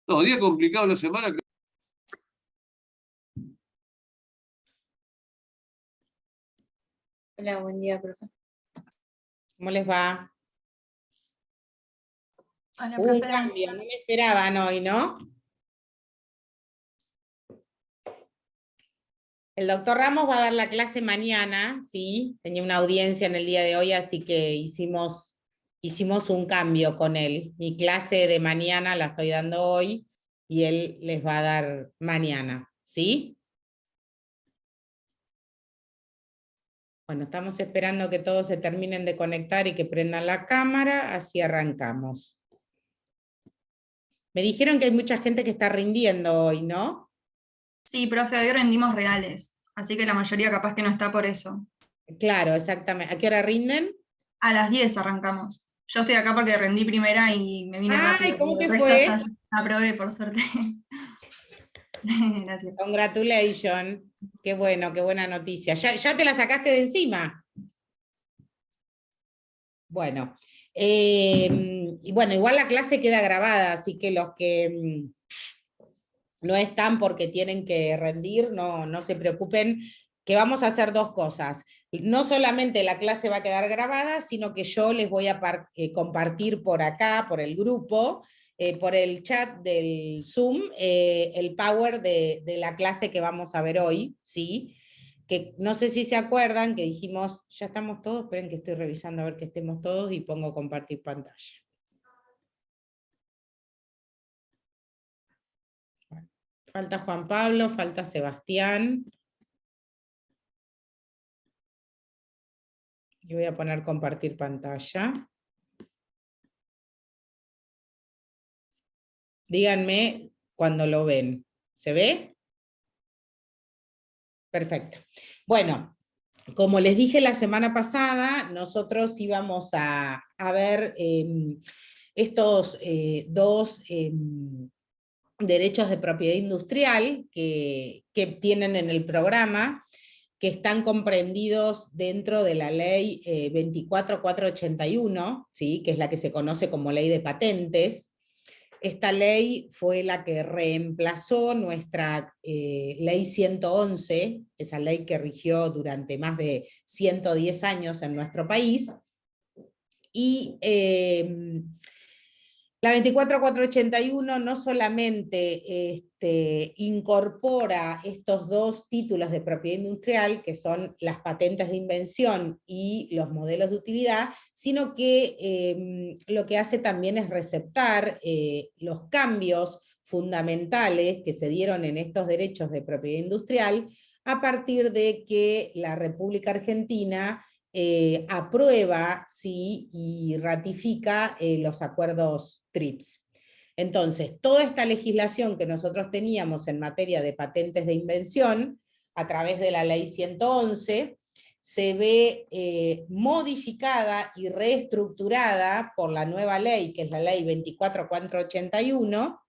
No, día complicado la semana. Hola, buen día, profe. ¿Cómo les va? Hola, Hubo un profe. cambio, no me esperaban hoy, ¿no? El doctor Ramos va a dar la clase mañana, ¿sí? Tenía una audiencia en el día de hoy, así que hicimos un cambio con él. Mi clase de mañana la estoy dando hoy y él les va a dar mañana, ¿sí? Bueno, estamos esperando que todos se terminen de conectar y que prendan la cámara, así arrancamos. Me dijeron que hay mucha gente que está rindiendo hoy, ¿no? Sí, profe, hoy rendimos reales, así que la mayoría capaz que no está por eso. Claro, exactamente. ¿A qué hora rinden? A las 10 arrancamos. Yo estoy acá porque rendí primera y me vine Ay, rápido. ¿cómo El te resto fue? ya aprobé, por suerte. Gracias. Congratulations. Qué bueno, qué buena noticia. ¿Ya te la sacaste de encima? Bueno, y bueno, igual la clase queda grabada, así que los que no están porque tienen que rendir, no se preocupen, que vamos a hacer dos cosas. No solamente la clase va a quedar grabada, sino que yo les voy a compartir por acá, por el grupo, por el chat del Zoom, el power de la clase que vamos a ver hoy, ¿sí? Que no sé si se acuerdan que dijimos, ya estamos todos, esperen que estoy revisando a ver que estemos todos y pongo compartir pantalla. Falta Juan Pablo, falta Sebastián. Y voy a poner compartir pantalla. Díganme cuando lo ven. ¿Se ve? Perfecto. Bueno, como les dije la semana pasada, nosotros íbamos a ver estos dos derechos de propiedad industrial que tienen en el programa, que están comprendidos dentro de la ley 24481, ¿sí? Que es la que se conoce como ley de patentes. Esta ley fue la que reemplazó nuestra ley 111, esa ley que rigió durante más de 110 años en nuestro país, y la 24481 no solamente incorpora estos dos títulos de propiedad industrial, que son las patentes de invención y los modelos de utilidad, sino que lo que hace también es receptar los cambios fundamentales que se dieron en estos derechos de propiedad industrial a partir de que la República Argentina aprueba, sí, y ratifica los acuerdos TRIPS. Entonces, toda esta legislación que nosotros teníamos en materia de patentes de invención, a través de la ley 111, se ve modificada y reestructurada por la nueva ley, que es la ley 24481,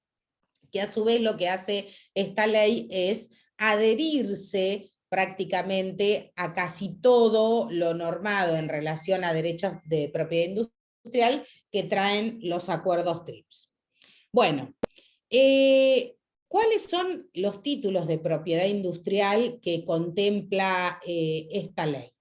que a su vez lo que hace esta ley es adherirse prácticamente a casi todo lo normado en relación a derechos de propiedad industrial que traen los acuerdos TRIPS. Bueno, ¿cuáles son los títulos de propiedad industrial que contempla esta ley?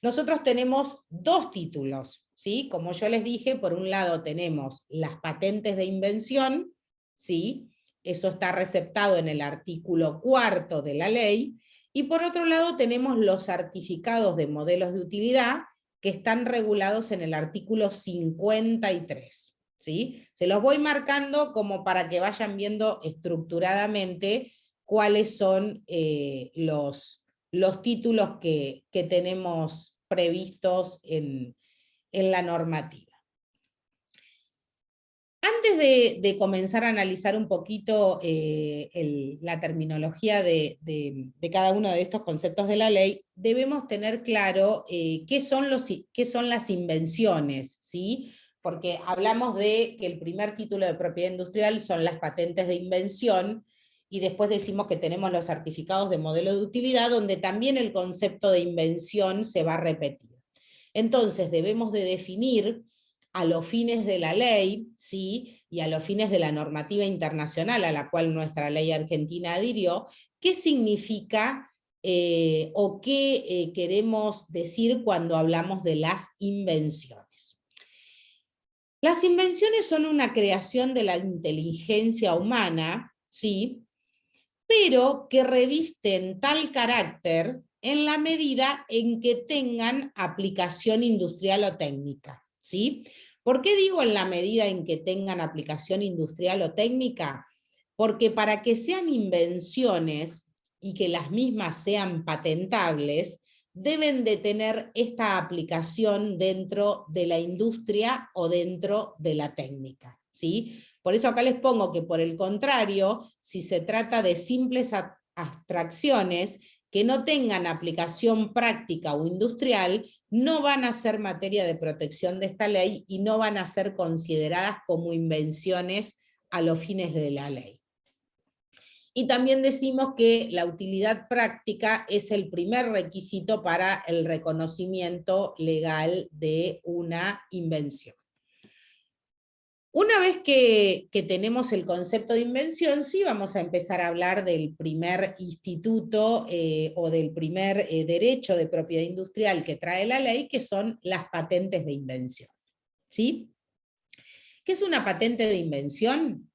Nosotros tenemos dos títulos, ¿sí? Como yo les dije, por un lado tenemos las patentes de invención, ¿sí? Eso está receptado en el artículo 4 de la ley, y por otro lado tenemos los certificados de modelos de utilidad que están regulados en el artículo 53, ¿sí? Se los voy marcando como para que vayan viendo estructuradamente cuáles son los títulos que tenemos previstos en la normativa. Antes de comenzar a analizar un poquito la terminología de cada uno de estos conceptos de la ley, debemos tener claro qué son las invenciones, ¿sí? Porque hablamos de que el primer título de propiedad industrial son las patentes de invención, y después decimos que tenemos los certificados de modelo de utilidad, donde también el concepto de invención se va a repetir. Entonces debemos de definir a los fines de la ley, ¿sí? Y a los fines de la normativa internacional a la cual nuestra ley argentina adhirió, ¿qué significa o qué queremos decir cuando hablamos de las invenciones? Las invenciones son una creación de la inteligencia humana, ¿sí? Pero que revisten tal carácter en la medida en que tengan aplicación industrial o técnica, ¿sí? ¿Por qué digo en la medida en que tengan aplicación industrial o técnica? Porque para que sean invenciones y que las mismas sean patentables, deben de tener esta aplicación dentro de la industria o dentro de la técnica, ¿sí? Por eso acá les pongo que, por el contrario, si se trata de simples abstracciones que no tengan aplicación práctica o industrial, no van a ser materia de protección de esta ley y no van a ser consideradas como invenciones a los fines de la ley. Y también decimos que la utilidad práctica es el primer requisito para el reconocimiento legal de una invención. Una vez que tenemos el concepto de invención, sí vamos a empezar a hablar del primer instituto o del primer derecho de propiedad industrial que trae la ley, que son las patentes de invención. ¿Sí? ¿Qué es una patente de invención?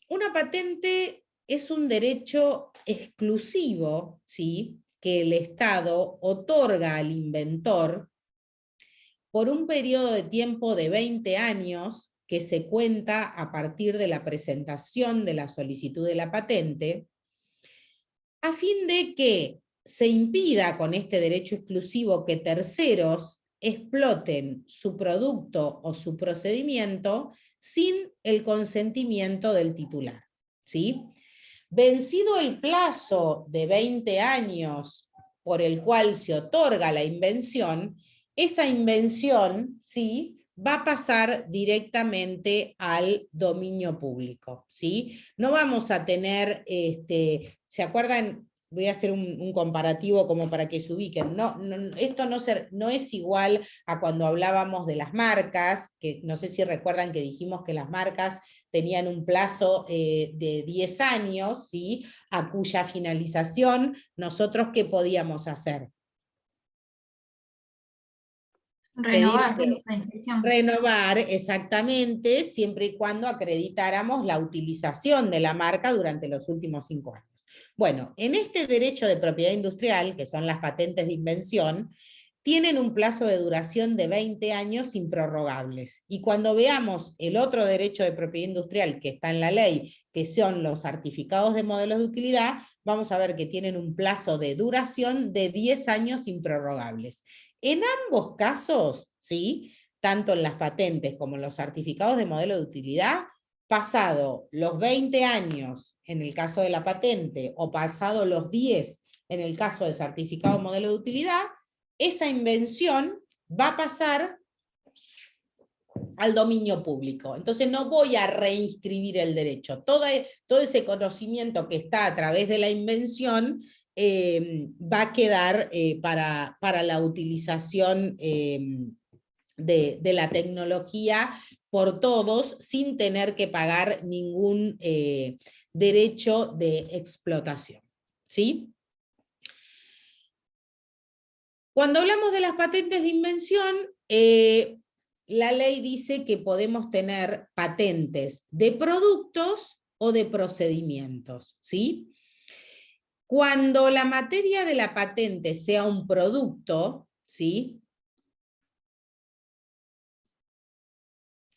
Una patente es un derecho exclusivo, ¿sí?, que el Estado otorga al inventor por un periodo de tiempo de 20 años que se cuenta a partir de la presentación de la solicitud de la patente, a fin de que se impida con este derecho exclusivo que terceros exploten su producto o su procedimiento sin el consentimiento del titular, ¿sí? Vencido el plazo de 20 años por el cual se otorga la invención, esa invención, ¿sí?, va a pasar directamente al dominio público, ¿sí? No vamos a tener, ¿se acuerdan? Voy a hacer un comparativo como para que se ubiquen. Esto no es igual a cuando hablábamos de las marcas, que no sé si recuerdan que dijimos que las marcas tenían un plazo de 10 años, ¿sí?, a cuya finalización nosotros, ¿qué podíamos hacer? Renovar la inscripción. Renovar, exactamente, siempre y cuando acreditáramos la utilización de la marca durante los últimos 5 años. Bueno, en este derecho de propiedad industrial, que son las patentes de invención, tienen un plazo de duración de 20 años improrrogables. Y cuando veamos el otro derecho de propiedad industrial que está en la ley, que son los certificados de modelos de utilidad, vamos a ver que tienen un plazo de duración de 10 años improrrogables. En ambos casos, ¿sí?, tanto en las patentes como en los certificados de modelo de utilidad, pasado los 20 años en el caso de la patente o pasado los 10 en el caso del certificado de modelo de utilidad, esa invención va a pasar al dominio público. Entonces no voy a reinscribir el derecho. Todo ese conocimiento que está a través de la invención va a quedar para la utilización de la tecnología por todos, sin tener que pagar ningún derecho de explotación. ¿Sí? Cuando hablamos de las patentes de invención, la ley dice que podemos tener patentes de productos o de procedimientos, ¿sí? Cuando la materia de la patente sea un producto, ¿sí?,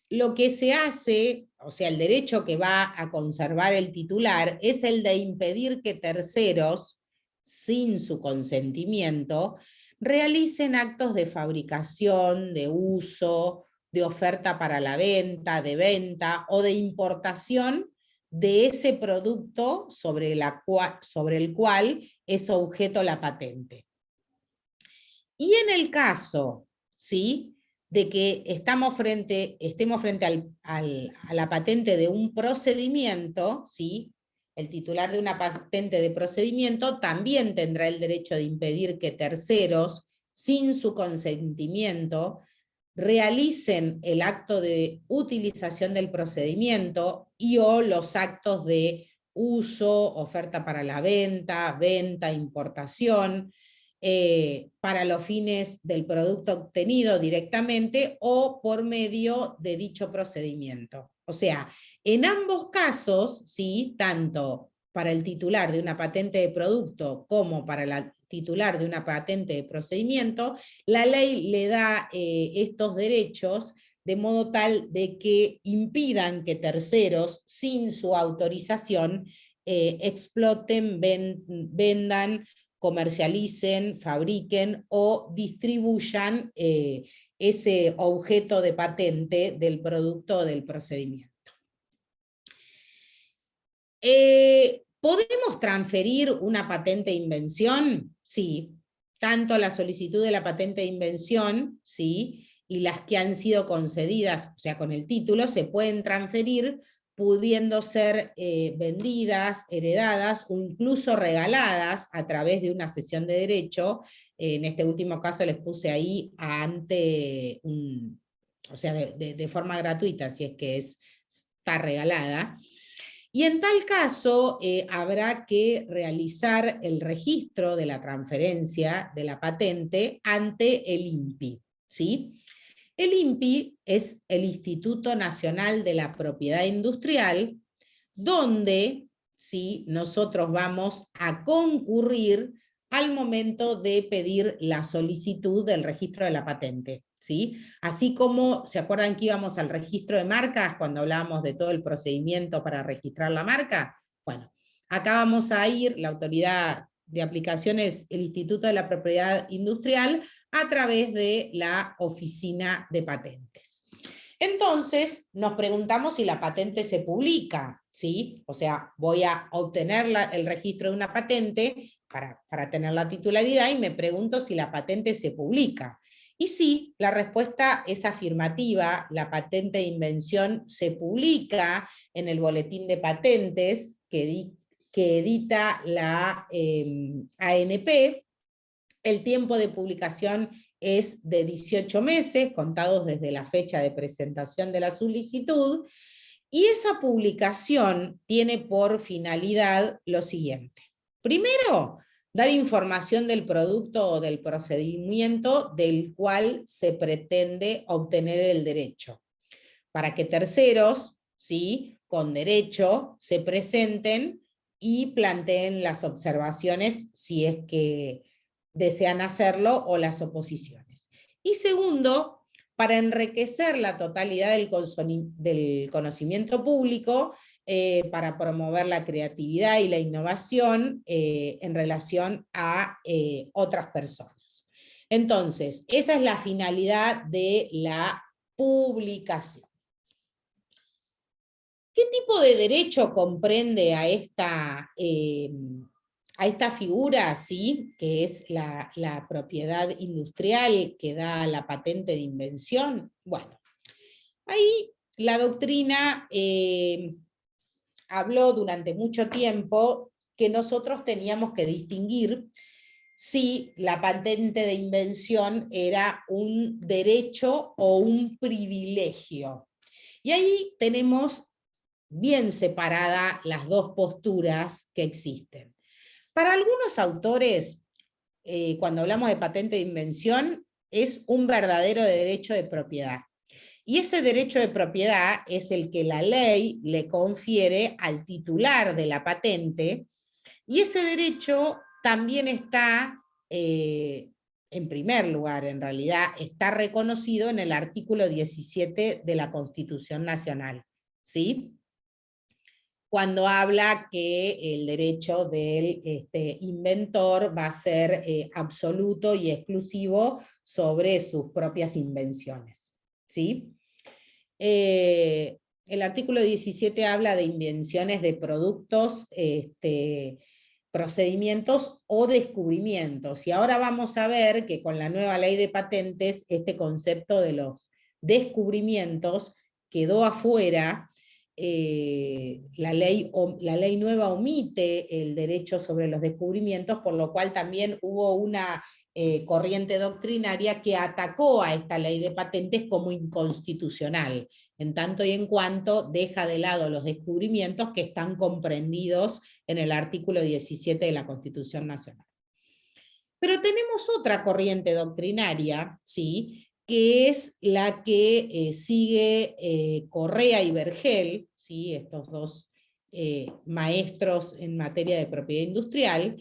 lo que se hace, o sea, el derecho que va a conservar el titular, es el de impedir que terceros, sin su consentimiento, realicen actos de fabricación, de uso, de oferta para la venta, de venta o de importación de ese producto sobre el cual es objeto la patente. Y en el caso, ¿sí?, de que estemos frente a la patente de un procedimiento, ¿sí?, el titular de una patente de procedimiento también tendrá el derecho de impedir que terceros, sin su consentimiento, realicen el acto de utilización del procedimiento y o los actos de uso, oferta para la venta, importación, para los fines del producto obtenido directamente o por medio de dicho procedimiento. O sea, en ambos casos, ¿sí?, tanto para el titular de una patente de producto como para la titular de una patente de procedimiento, la ley le da estos derechos de modo tal de que impidan que terceros, sin su autorización, exploten, vendan, comercialicen, fabriquen o distribuyan ese objeto de patente del producto o del procedimiento. ¿Podemos transferir una patente de invención? Sí. Tanto la solicitud de la patente de invención, ¿sí?, y las que han sido concedidas, o sea, con el título, se pueden transferir, pudiendo ser vendidas, heredadas o incluso regaladas a través de una cesión de derecho. En este último caso les puse ahí o sea, de forma gratuita, si es que está regalada. Y en tal caso, habrá que realizar el registro de la transferencia de la patente ante el INPI, ¿sí? El INPI es el Instituto Nacional de la Propiedad Industrial, donde, ¿sí?, nosotros vamos a concurrir al momento de pedir la solicitud del registro de la patente, ¿sí? Así como, ¿se acuerdan que íbamos al registro de marcas cuando hablábamos de todo el procedimiento para registrar la marca? Bueno, acá vamos a ir, la autoridad de aplicación es el Instituto de la Propiedad Industrial, a través de la Oficina de Patentes. Entonces, nos preguntamos si la patente se publica, ¿sí? O sea, voy a obtener el registro de una patente para tener la titularidad y me pregunto si la patente se publica. Y sí, la respuesta es afirmativa, la patente de invención se publica en el boletín de patentes que edita la ANP. El tiempo de publicación es de 18 meses, contados desde la fecha de presentación de la solicitud, y esa publicación tiene por finalidad lo siguiente. Primero, dar información del producto o del procedimiento del cual se pretende obtener el derecho, para que terceros, ¿sí?, con derecho, se presenten y planteen las observaciones si es que desean hacerlo o las oposiciones. Y segundo, para enriquecer la totalidad del conocimiento público, para promover la creatividad y la innovación en relación a otras personas. Entonces, esa es la finalidad de la publicación. ¿Qué tipo de derecho comprende a esta figura, ¿sí?, que es la propiedad industrial que da la patente de invención? Bueno, ahí la doctrina habló durante mucho tiempo que nosotros teníamos que distinguir si la patente de invención era un derecho o un privilegio. Y ahí tenemos bien separadas las dos posturas que existen. Para algunos autores, cuando hablamos de patente de invención, es un verdadero derecho de propiedad. Y ese derecho de propiedad es el que la ley le confiere al titular de la patente, y ese derecho también está, en primer lugar, en realidad, está reconocido en el artículo 17 de la Constitución Nacional, ¿sí?, cuando habla que el derecho del inventor va a ser absoluto y exclusivo sobre sus propias invenciones, ¿sí? El artículo 17 habla de invenciones de productos, procedimientos o descubrimientos, y ahora vamos a ver que con la nueva ley de patentes este concepto de los descubrimientos quedó afuera, la ley nueva omite el derecho sobre los descubrimientos, por lo cual también hubo una corriente doctrinaria que atacó a esta ley de patentes como inconstitucional, en tanto y en cuanto deja de lado los descubrimientos que están comprendidos en el artículo 17 de la Constitución Nacional. Pero tenemos otra corriente doctrinaria, ¿sí?, que es la que sigue Correa y Vergel, ¿sí?, estos dos maestros en materia de propiedad industrial,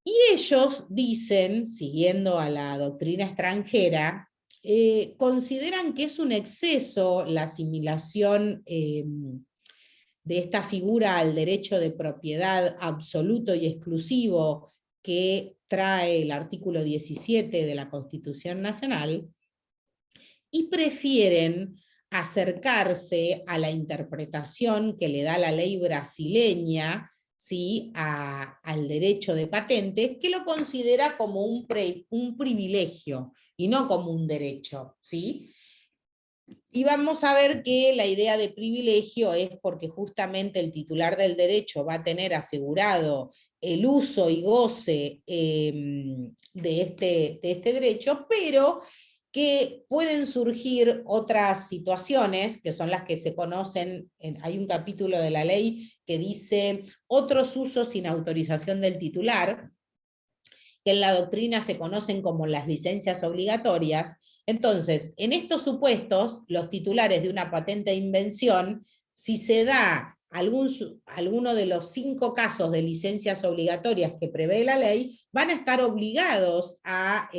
y ellos dicen, siguiendo a la doctrina extranjera, consideran que es un exceso la asimilación de esta figura al derecho de propiedad absoluto y exclusivo que trae el artículo 17 de la Constitución Nacional, y prefieren acercarse a la interpretación que le da la ley brasileña, ¿sí?, al derecho de patentes, que lo considera como un privilegio y no como un derecho, ¿sí? Y vamos a ver que la idea de privilegio es porque justamente el titular del derecho va a tener asegurado el uso y goce de este derecho, pero que pueden surgir otras situaciones, que son las que se conocen, hay un capítulo de la ley que dice otros usos sin autorización del titular, que en la doctrina se conocen como las licencias obligatorias. Entonces, en estos supuestos, los titulares de una patente de invención, si se da alguno de los 5 casos de licencias obligatorias que prevé la ley, van a estar obligados a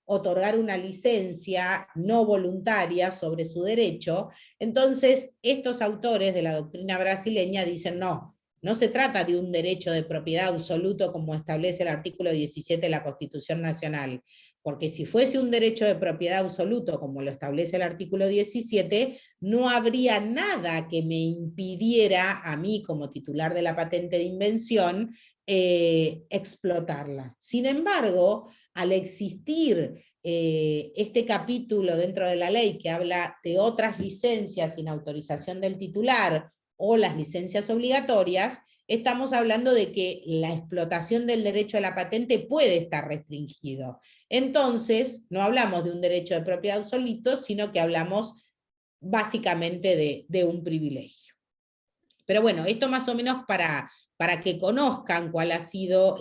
otorgar una licencia no voluntaria sobre su derecho. Entonces, estos autores de la doctrina brasileña dicen no. No se trata de un derecho de propiedad absoluto como establece el artículo 17 de la Constitución Nacional, porque si fuese un derecho de propiedad absoluto como lo establece el artículo 17, no habría nada que me impidiera a mí como titular de la patente de invención explotarla. Sin embargo, al existir este capítulo dentro de la ley que habla de otras licencias sin autorización del titular, o las licencias obligatorias, estamos hablando de que la explotación del derecho a la patente puede estar restringido. Entonces, no hablamos de un derecho de propiedad absoluto, sino que hablamos básicamente de un privilegio. Pero bueno, esto más o menos para que conozcan cuál ha sido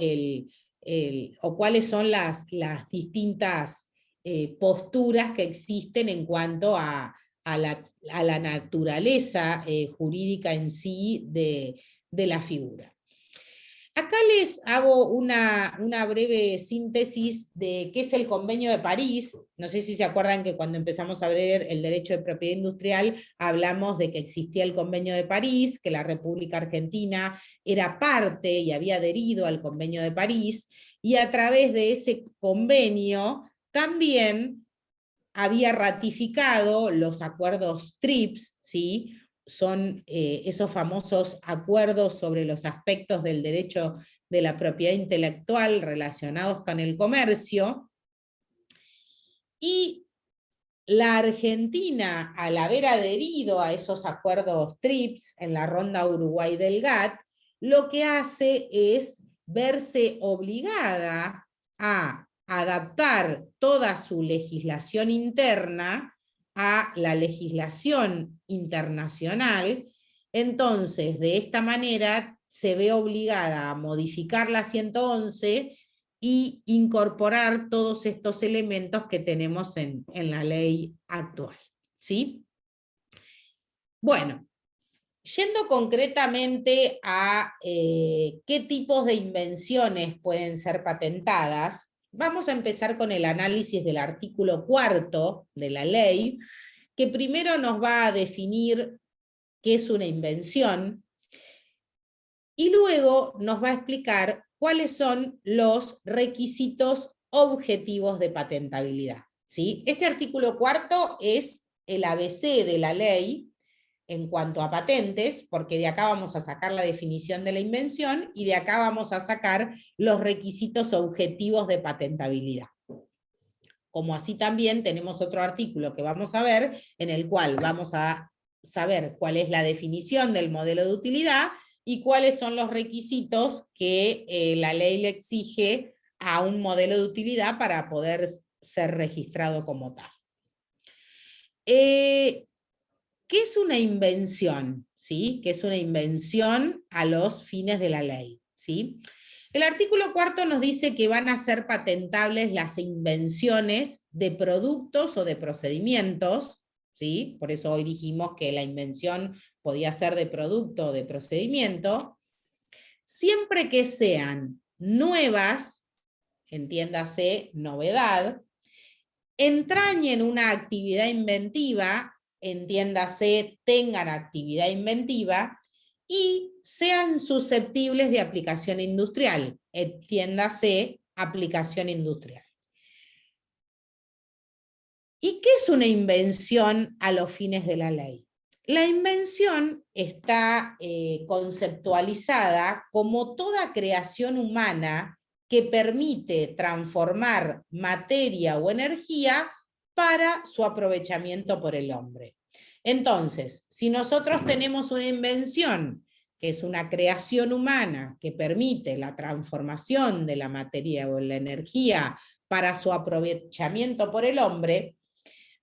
o cuáles son las distintas posturas que existen en cuanto a la naturaleza jurídica en sí de la figura. Acá les hago una breve síntesis de qué es el Convenio de París. No sé si se acuerdan que cuando empezamos a ver el derecho de propiedad industrial hablamos de que existía el Convenio de París, que la República Argentina era parte y había adherido al Convenio de París, y a través de ese convenio también había ratificado los acuerdos TRIPS, ¿sí? Son esos famosos acuerdos sobre los aspectos del derecho de la propiedad intelectual relacionados con el comercio, y la Argentina, al haber adherido a esos acuerdos TRIPS en la ronda Uruguay del GATT, lo que hace es verse obligada a adaptar toda su legislación interna a la legislación internacional. Entonces, de esta manera, se ve obligada a modificar la 111 y incorporar todos estos elementos que tenemos en la ley actual, ¿sí? Bueno, yendo concretamente a qué tipos de invenciones pueden ser patentadas, vamos a empezar con el análisis del artículo 4 de la ley, que primero nos va a definir qué es una invención, y luego nos va a explicar cuáles son los requisitos objetivos de patentabilidad, ¿sí? Este artículo 4 es el ABC de la ley en cuanto a patentes, porque de acá vamos a sacar la definición de la invención y de acá vamos a sacar los requisitos objetivos de patentabilidad. Como así también tenemos otro artículo que vamos a ver, en el cual vamos a saber cuál es la definición del modelo de utilidad y cuáles son los requisitos que la ley le exige a un modelo de utilidad para poder ser registrado como tal. ¿Qué es una invención? ¿Sí? ¿Qué es una invención a los fines de la ley? ¿Sí? El artículo 4 nos dice que van a ser patentables las invenciones de productos o de procedimientos, ¿sí? Por eso hoy dijimos que la invención podía ser de producto o de procedimiento, siempre que sean nuevas, entiéndase novedad, entrañen una actividad inventiva, entiéndase tengan actividad inventiva, y sean susceptibles de aplicación industrial, entiéndase aplicación industrial. ¿Y qué es una invención a los fines de la ley? La invención está conceptualizada como toda creación humana que permite transformar materia o energía para su aprovechamiento por el hombre. Entonces, si nosotros tenemos una invención que es una creación humana que permite la transformación de la materia o la energía para su aprovechamiento por el hombre,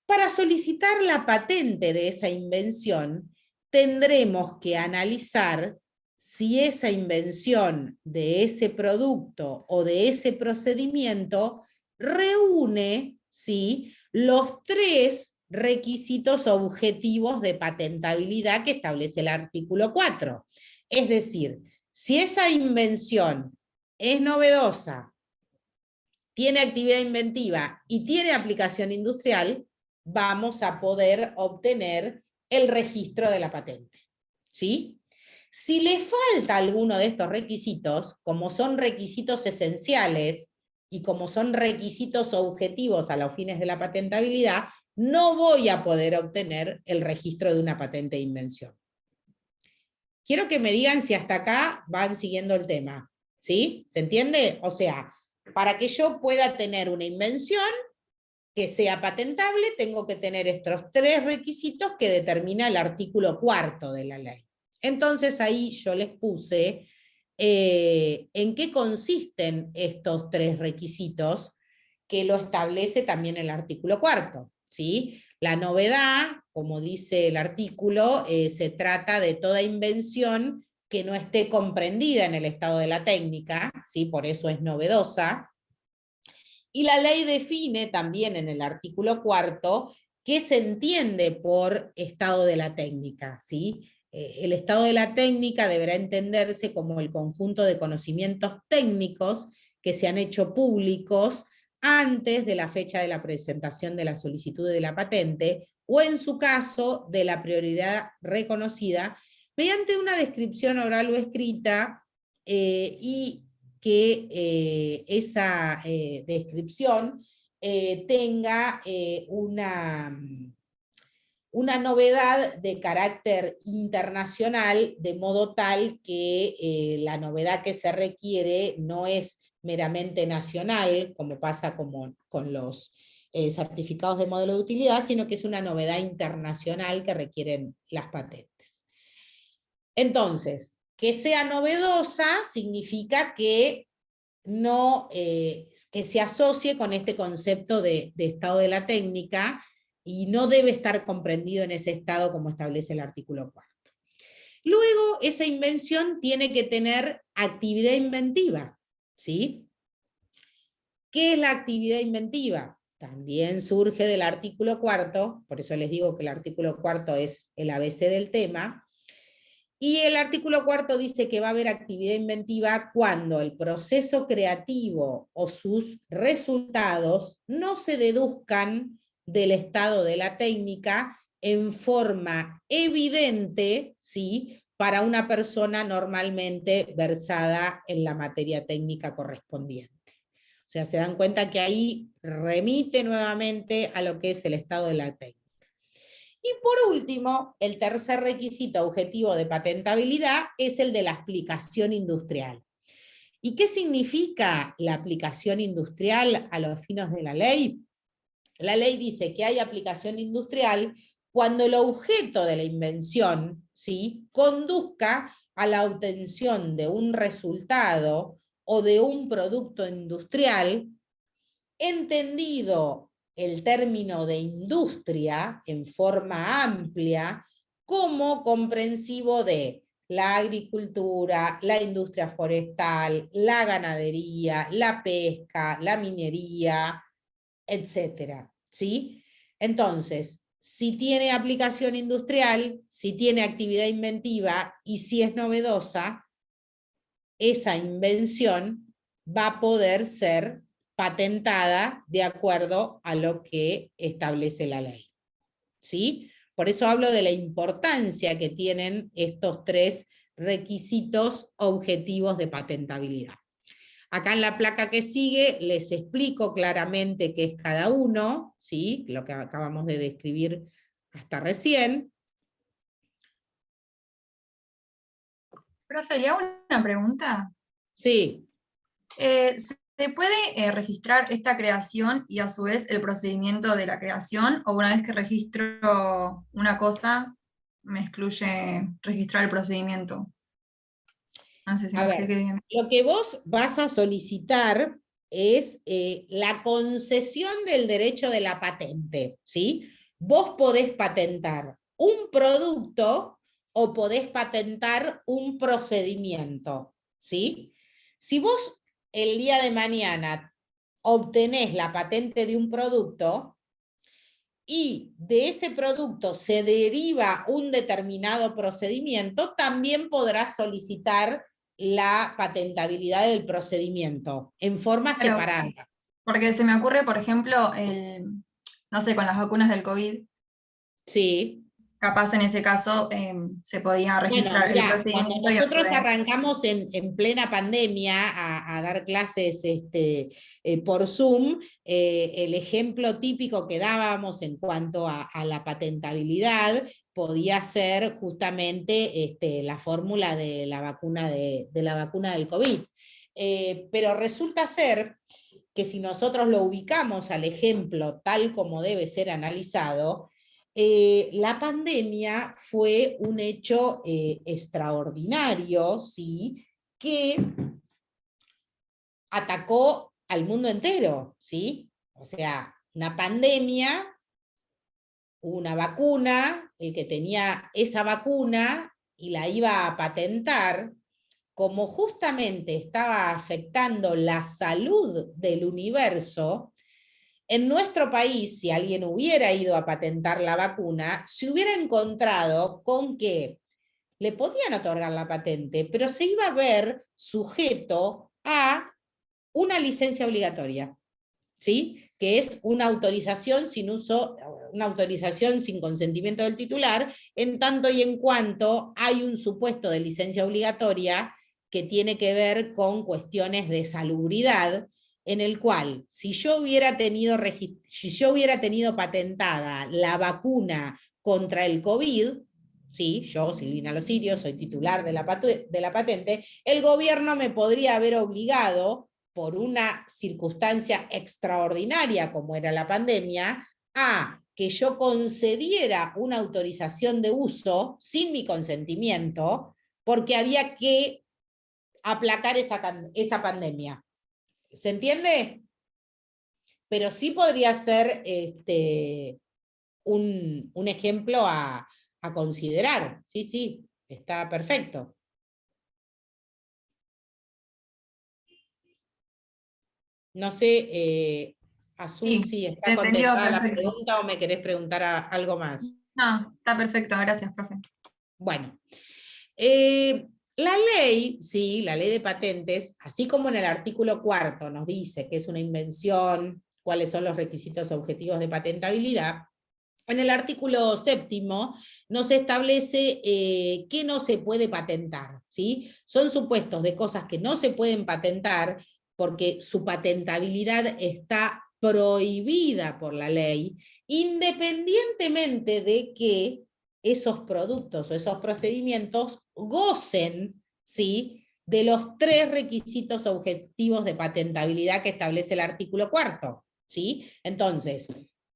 para solicitar la patente de esa invención, tendremos que analizar si esa invención de ese producto o de ese procedimiento reúne, ¿sí?, los 3 requisitos objetivos de patentabilidad que establece el artículo 4. Es decir, si esa invención es novedosa, tiene actividad inventiva y tiene aplicación industrial, vamos a poder obtener el registro de la patente. ¿Sí? Si le falta alguno de estos requisitos, como son requisitos esenciales y como son requisitos objetivos a los fines de la patentabilidad, no voy a poder obtener el registro de una patente de invención. Quiero que me digan si hasta acá van siguiendo el tema. ¿Sí? ¿Se entiende? O sea, para que yo pueda tener una invención que sea patentable, tengo que tener estos 3 requisitos que determina el artículo 4 de la ley. Entonces ahí yo les puse en qué consisten estos 3 requisitos que lo establece también el artículo 4. ¿Sí? La novedad, como dice el artículo, se trata de toda invención que no esté comprendida en el estado de la técnica, ¿sí? Por eso es novedosa. Y la ley define también en el artículo 4 qué se entiende por estado de la técnica, ¿sí? El estado de la técnica deberá entenderse como el conjunto de conocimientos técnicos que se han hecho públicos antes de la fecha de la presentación de la solicitud de la patente, o en su caso, de la prioridad reconocida, mediante una descripción oral o escrita, y que esa descripción tenga una novedad de carácter internacional, de modo tal que la novedad que se requiere no es meramente nacional, como pasa con los certificados de modelo de utilidad, sino que es una novedad internacional que requieren las patentes. Entonces, que sea novedosa significa que no, que se asocie con este concepto de estado de la técnica y no debe estar comprendido en ese estado como establece el artículo 4. Luego, esa invención tiene que tener actividad inventiva, ¿sí? ¿Qué es la actividad inventiva? También surge del artículo 4, por eso les digo que el artículo 4 es el ABC del tema. Y el artículo 4 dice que va a haber actividad inventiva cuando el proceso creativo o sus resultados no se deduzcan del estado de la técnica en forma evidente, ¿sí?, para una persona normalmente versada en la materia técnica correspondiente. O sea, se dan cuenta que ahí remite nuevamente a lo que es el estado de la técnica. Y por último, el tercer requisito objetivo de patentabilidad es el de la aplicación industrial. ¿Y qué significa la aplicación industrial a los fines de la ley? La ley dice que hay aplicación industrial cuando el objeto de la invención, ¿sí?, conduzca a la obtención de un resultado o de un producto industrial, entendido el término de industria en forma amplia como comprensivo de la agricultura, la industria forestal, la ganadería, la pesca, la minería, etcétera, ¿sí? Entonces, si tiene aplicación industrial, si tiene actividad inventiva y si es novedosa, esa invención va a poder ser patentada de acuerdo a lo que establece la ley, ¿sí? Por eso hablo de la importancia que tienen estos tres requisitos objetivos de patentabilidad. Acá en la placa que sigue les explico claramente qué es cada uno, ¿sí?, lo que acabamos de describir hasta recién. Profe, ¿le hago una pregunta? Sí. ¿Se puede registrar esta creación y a su vez el procedimiento de la creación? ¿O una vez que registro una cosa, me excluye registrar el procedimiento? No sé si A me ver, expliqué bien. lo que vos vas a solicitar es la concesión del derecho de la patente, ¿sí? Vos podés patentar un producto o podés patentar un procedimiento, ¿sí? Si vos el día de mañana obtenés la patente de un producto y de ese producto se deriva un determinado procedimiento, también podrás solicitar la patentabilidad del procedimiento en forma Claro, separada. porque se me ocurre, por ejemplo, no sé, con las vacunas del COVID, Sí. capaz en ese caso se podía Bueno, registrar el mira, cuando procedimiento y a su nosotros vez. arrancamos en plena pandemia a dar clases por Zoom, el ejemplo típico que dábamos en cuanto a la patentabilidad podía ser justamente la fórmula de la vacuna, de la vacuna del COVID. Pero resulta ser que si nosotros lo ubicamos al ejemplo tal como debe ser analizado, la pandemia fue un hecho extraordinario, ¿sí?, que atacó al mundo entero, ¿sí? O sea, una pandemia, una vacuna, el que tenía esa vacuna y la iba a patentar, como justamente estaba afectando la salud del universo, en nuestro país, si alguien hubiera ido a patentar la vacuna, se hubiera encontrado con que le podían otorgar la patente, pero se iba a ver sujeto a una licencia obligatoria, ¿sí?, que es una autorización sin uso, una autorización sin consentimiento del titular, en tanto y en cuanto hay un supuesto de licencia obligatoria que tiene que ver con cuestiones de salubridad, en el cual, si yo hubiera tenido patentada la vacuna contra el COVID, sí, yo, Silvina Losirio, soy titular de la patente, el gobierno me podría haber obligado, por una circunstancia extraordinaria como era la pandemia, a que yo concediera una autorización de uso sin mi consentimiento, porque había que aplacar esa pandemia. ¿Se entiende? Pero sí podría ser un ejemplo a considerar. Sí, sí, está perfecto. No sé, Azul, Sí, si se está entendió contestada la perfecto. pregunta o me querés preguntar algo más. No, está perfecto, gracias, profe. Bueno, la ley, sí, la ley de patentes, así como en el artículo 4 nos dice que es una invención, cuáles son los requisitos objetivos de patentabilidad, en el artículo 7 nos establece qué no se puede patentar, ¿sí? Son supuestos de cosas que no se pueden patentar porque su patentabilidad está prohibida por la ley, independientemente de que esos productos o esos procedimientos gocen, ¿sí?, de los tres requisitos objetivos de patentabilidad que establece el artículo 4, ¿sí? Entonces,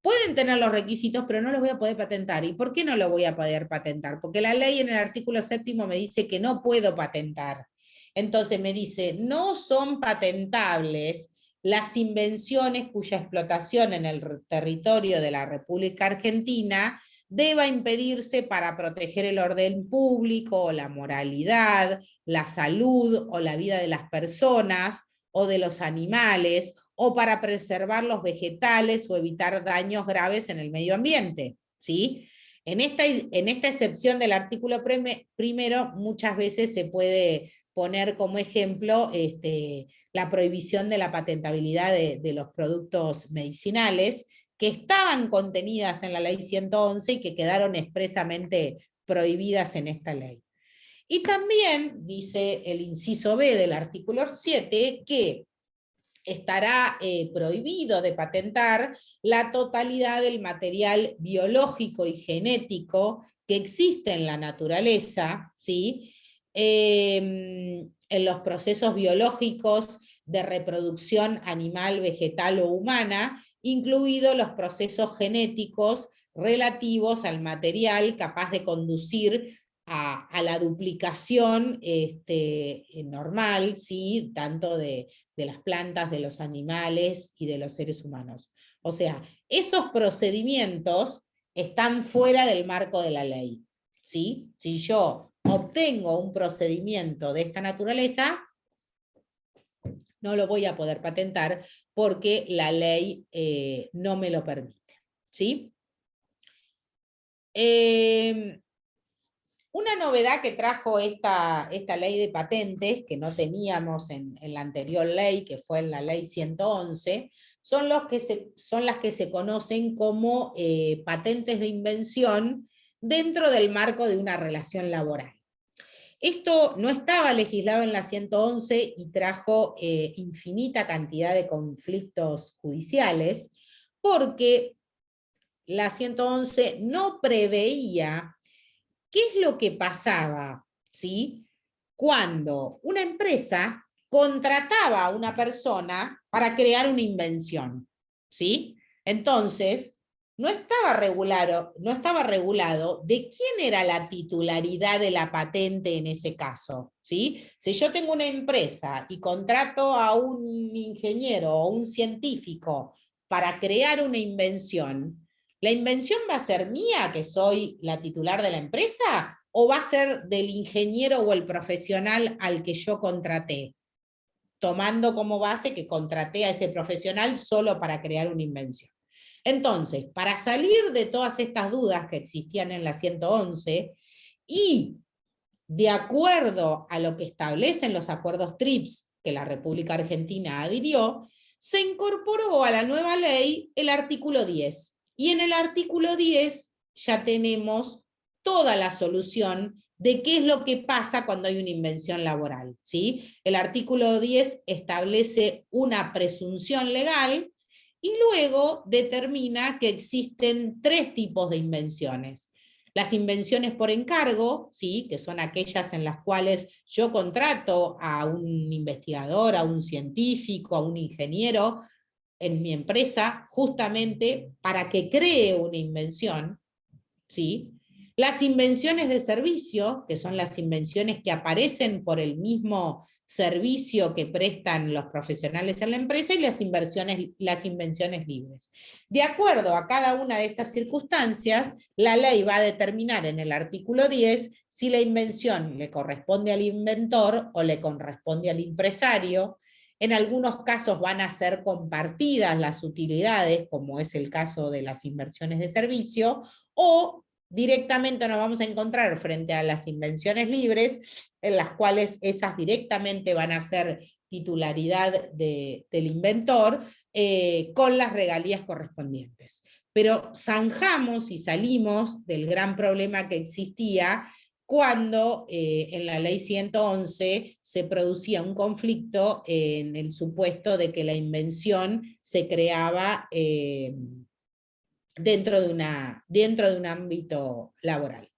pueden tener los requisitos, pero no los voy a poder patentar. ¿Y por qué no lo voy a poder patentar? Porque la ley en el artículo 7º me dice que no puedo patentar. Entonces me dice, no son patentables las invenciones cuya explotación en el territorio de la República Argentina deba impedirse para proteger el orden público, la moralidad, la salud o la vida de las personas o de los animales, o para preservar los vegetales o evitar daños graves en el medio ambiente, ¿sí? En esta excepción del artículo primero, muchas veces se puede poner como ejemplo la prohibición de la patentabilidad de los productos medicinales, que estaban contenidas en la ley 111 y que quedaron expresamente prohibidas en esta ley. Y también dice el inciso B del artículo 7 que estará prohibido de patentar la totalidad del material biológico y genético que existe en la naturaleza, ¿sí? En los procesos biológicos de reproducción animal, vegetal o humana, incluidos los procesos genéticos relativos al material capaz de conducir a la duplicación normal, ¿sí? Tanto de las plantas, de los animales y de los seres humanos. O sea, esos procedimientos están fuera del marco de la ley, ¿sí? Si yo obtengo un procedimiento de esta naturaleza, no lo voy a poder patentar porque la ley no me lo permite, ¿sí? Una novedad que trajo esta ley de patentes, que no teníamos en la anterior ley, que fue en la ley 111, son las que se conocen como patentes de invención dentro del marco de una relación laboral. Esto no estaba legislado en la 111 y trajo infinita cantidad de conflictos judiciales, porque la 111 no preveía ¿qué es lo que pasaba? ¿Sí? Cuando una empresa contrataba a una persona para crear una invención, ¿sí? Entonces, no estaba regulado de quién era la titularidad de la patente en ese caso, ¿sí? Si yo tengo una empresa y contrato a un ingeniero o un científico para crear una invención, ¿la invención va a ser mía, que soy la titular de la empresa, o va a ser del ingeniero o el profesional al que yo contraté? Tomando como base que contraté a ese profesional solo para crear una invención. Entonces, para salir de todas estas dudas que existían en la 111 y de acuerdo a lo que establecen los acuerdos TRIPS que la República Argentina adhirió, se incorporó a la nueva ley el artículo 10. Y en el artículo 10 ya tenemos toda la solución de qué es lo que pasa cuando hay una invención laboral, ¿sí? El artículo 10 establece una presunción legal y luego determina que existen 3 tipos de invenciones. Las invenciones por encargo, ¿sí? Que son aquellas en las cuales yo contrato a un investigador, a un científico, a un ingeniero en mi empresa, justamente para que cree una invención, ¿sí? Las invenciones de servicio, que son las invenciones que aparecen por el mismo servicio que prestan los profesionales en la empresa, y las invenciones libres. De acuerdo a cada una de estas circunstancias, la ley va a determinar en el artículo 10 si la invención le corresponde al inventor o le corresponde al empresario. En algunos casos van a ser compartidas las utilidades, como es el caso de las inversiones de servicio, o directamente nos vamos a encontrar frente a las invenciones libres, en las cuales esas directamente van a ser titularidad del inventor, con las regalías correspondientes. Pero zanjamos y salimos del gran problema que existía cuando en la ley 111 se producía un conflicto en el supuesto de que la invención se creaba dentro de un ámbito laboral.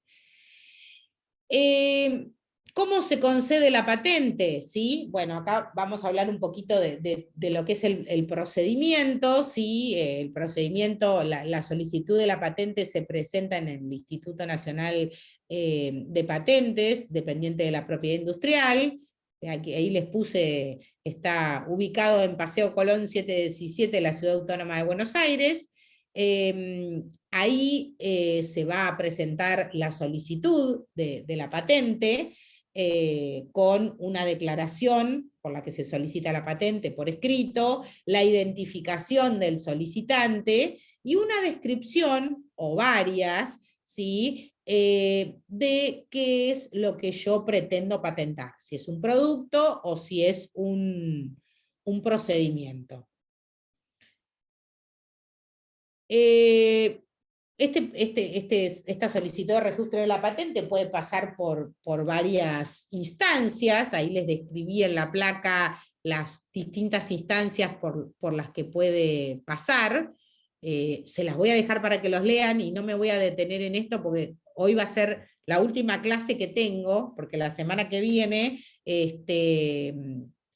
¿Cómo se concede la patente? ¿Sí? Bueno, acá vamos a hablar un poquito de lo que es el procedimiento. ¿Sí? El procedimiento, la solicitud de la patente se presenta en el Instituto Nacional de Patentes, dependiente de la propiedad industrial. Ahí les puse, está ubicado en Paseo Colón 717, la Ciudad Autónoma de Buenos Aires. Ahí se va a presentar la solicitud de la patente, con una declaración por la que se solicita la patente por escrito, la identificación del solicitante y una descripción, o varias, ¿sí? De qué es lo que yo pretendo patentar, si es un producto o si es un procedimiento. Esta solicitud de registro de la patente puede pasar por varias instancias. Ahí les describí en la placa las distintas instancias por las que puede pasar. Se las voy a dejar para que los lean y no me voy a detener en esto porque hoy va a ser la última clase que tengo, porque la semana que viene,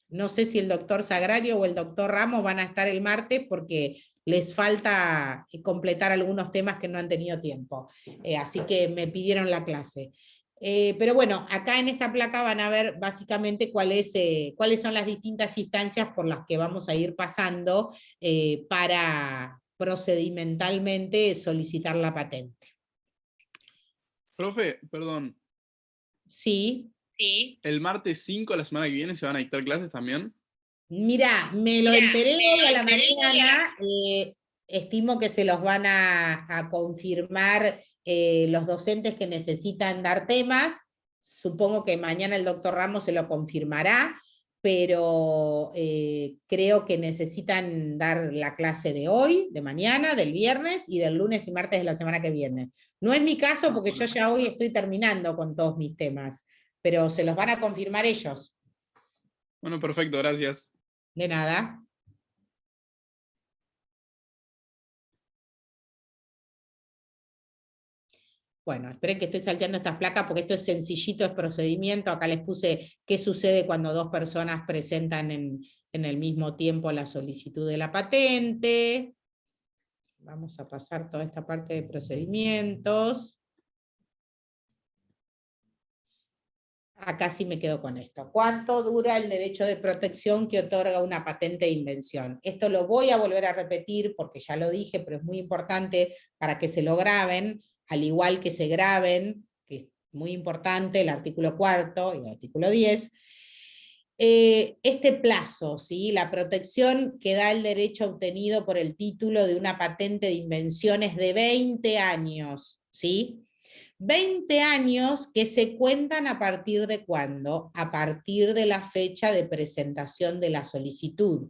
no sé si el doctor Sagrario o el doctor Ramos van a estar el martes porque les falta completar algunos temas que no han tenido tiempo. Así que me pidieron la clase. Pero bueno, acá en esta placa van a ver básicamente cuáles son las distintas instancias por las que vamos a ir pasando para procedimentalmente solicitar la patente. Profe, perdón. Sí. ¿El martes 5 la semana que viene se van a dictar clases también? Mirá, me lo enteré hoy a la mañana, estimo que se los van a confirmar los docentes que necesitan dar temas. Supongo que mañana el doctor Ramos se lo confirmará, pero creo que necesitan dar la clase de hoy, de mañana, del viernes y del lunes y martes de la semana que viene. No es mi caso porque yo ya hoy estoy terminando con todos mis temas, pero se los van a confirmar ellos. Bueno, perfecto, gracias. De nada. Bueno, esperen que estoy salteando estas placas porque esto es sencillito, es procedimiento. Acá les puse qué sucede cuando dos personas presentan en el mismo tiempo la solicitud de la patente. Vamos a pasar toda esta parte de procedimientos. Acá sí me quedo con esto. ¿Cuánto dura el derecho de protección que otorga una patente de invención? Esto lo voy a volver a repetir porque ya lo dije, pero es muy importante para que se lo graben, al igual que se graben, que es muy importante, el artículo 4º y el artículo 10. Este plazo, ¿sí? La protección que da el derecho obtenido por el título de una patente de invención es de 20 años, ¿sí? 20 años que se cuentan a partir de ¿cuándo? A partir de la fecha de presentación de la solicitud.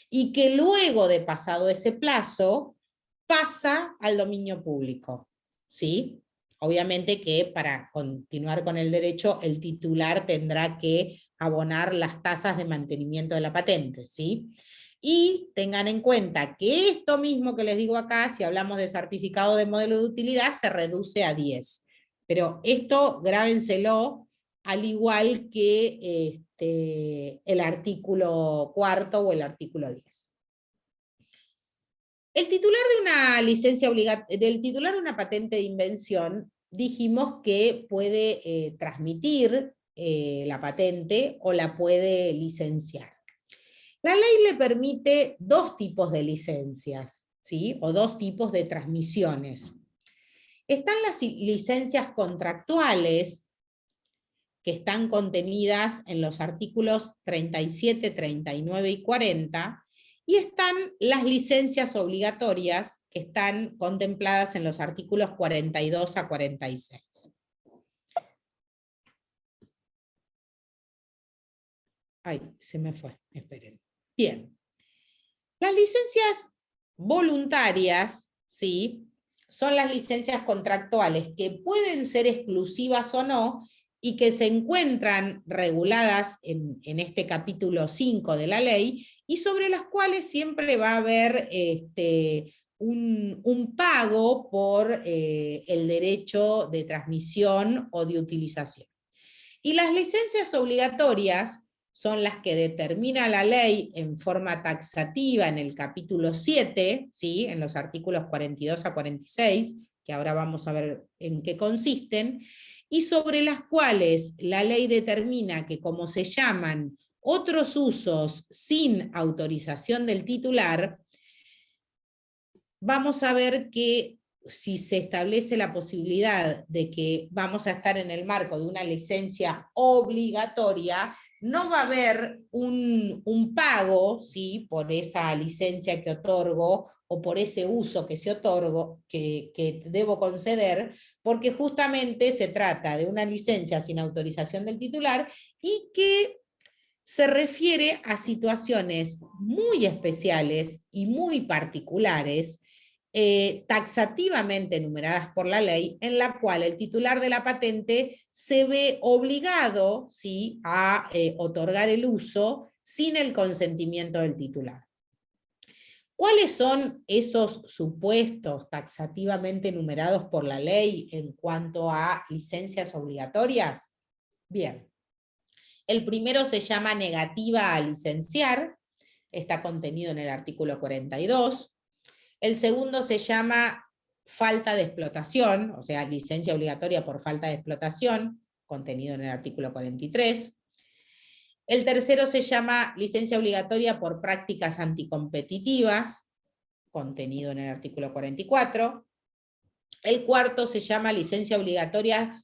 Y que luego de pasado ese plazo, pasa al dominio público. ¿Sí? Obviamente que para continuar con el derecho, el titular tendrá que abonar las tasas de mantenimiento de la patente. ¿Sí? Y tengan en cuenta que esto mismo que les digo acá, si hablamos de certificado de modelo de utilidad, se reduce a 10. Pero esto grábenselo al igual que el artículo 4º o el artículo 10. El titular de una licencia del titular de una patente de invención, dijimos que puede transmitir la patente o la puede licenciar. La ley le permite dos tipos de licencias, ¿sí? O dos tipos de transmisiones. Están las licencias contractuales, que están contenidas en los artículos 37, 39 y 40, y están las licencias obligatorias, que están contempladas en los artículos 42 a 46. Ay, se me fue, esperen. Bien. Las licencias voluntarias, ¿sí? Son las licencias contractuales que pueden ser exclusivas o no y que se encuentran reguladas en este capítulo 5 de la ley y sobre las cuales siempre va a haber un pago por el derecho de transmisión o de utilización. Y las licencias obligatorias son las que determina la ley en forma taxativa en el capítulo 7, ¿sí? En los artículos 42 a 46, que ahora vamos a ver en qué consisten, y sobre las cuales la ley determina que como se llaman otros usos sin autorización del titular, vamos a ver que si se establece la posibilidad de que vamos a estar en el marco de una licencia obligatoria, no va a haber un pago, ¿sí?, por esa licencia que otorgo o por ese uso que se otorgo, que debo conceder, porque justamente se trata de una licencia sin autorización del titular y que se refiere a situaciones muy especiales y muy particulares, taxativamente enumeradas por la ley, en la cual el titular de la patente se ve obligado, ¿sí?, a otorgar el uso sin el consentimiento del titular. ¿Cuáles son esos supuestos taxativamente enumerados por la ley en cuanto a licencias obligatorias? Bien. El primero se llama negativa a licenciar, está contenido en el artículo 42. El segundo se llama falta de explotación, o sea, licencia obligatoria por falta de explotación, contenido en el artículo 43. El tercero se llama licencia obligatoria por prácticas anticompetitivas, contenido en el artículo 44. El cuarto se llama licencia obligatoria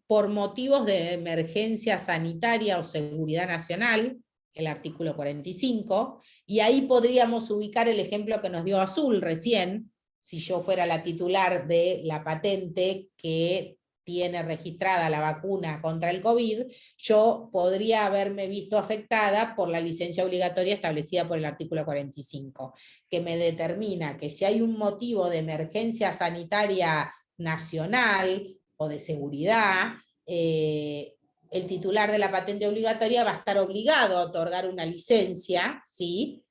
por motivos de emergencia sanitaria o seguridad nacional, el artículo 45, y ahí podríamos ubicar el ejemplo que nos dio Azul recién, si yo fuera la titular de la patente que tiene registrada la vacuna contra el COVID, yo podría haberme visto afectada por la licencia obligatoria establecida por el artículo 45, que me determina que si hay un motivo de emergencia sanitaria nacional o de seguridad, el titular de la patente obligatoria va a estar obligado a otorgar una licencia, ¿sí?,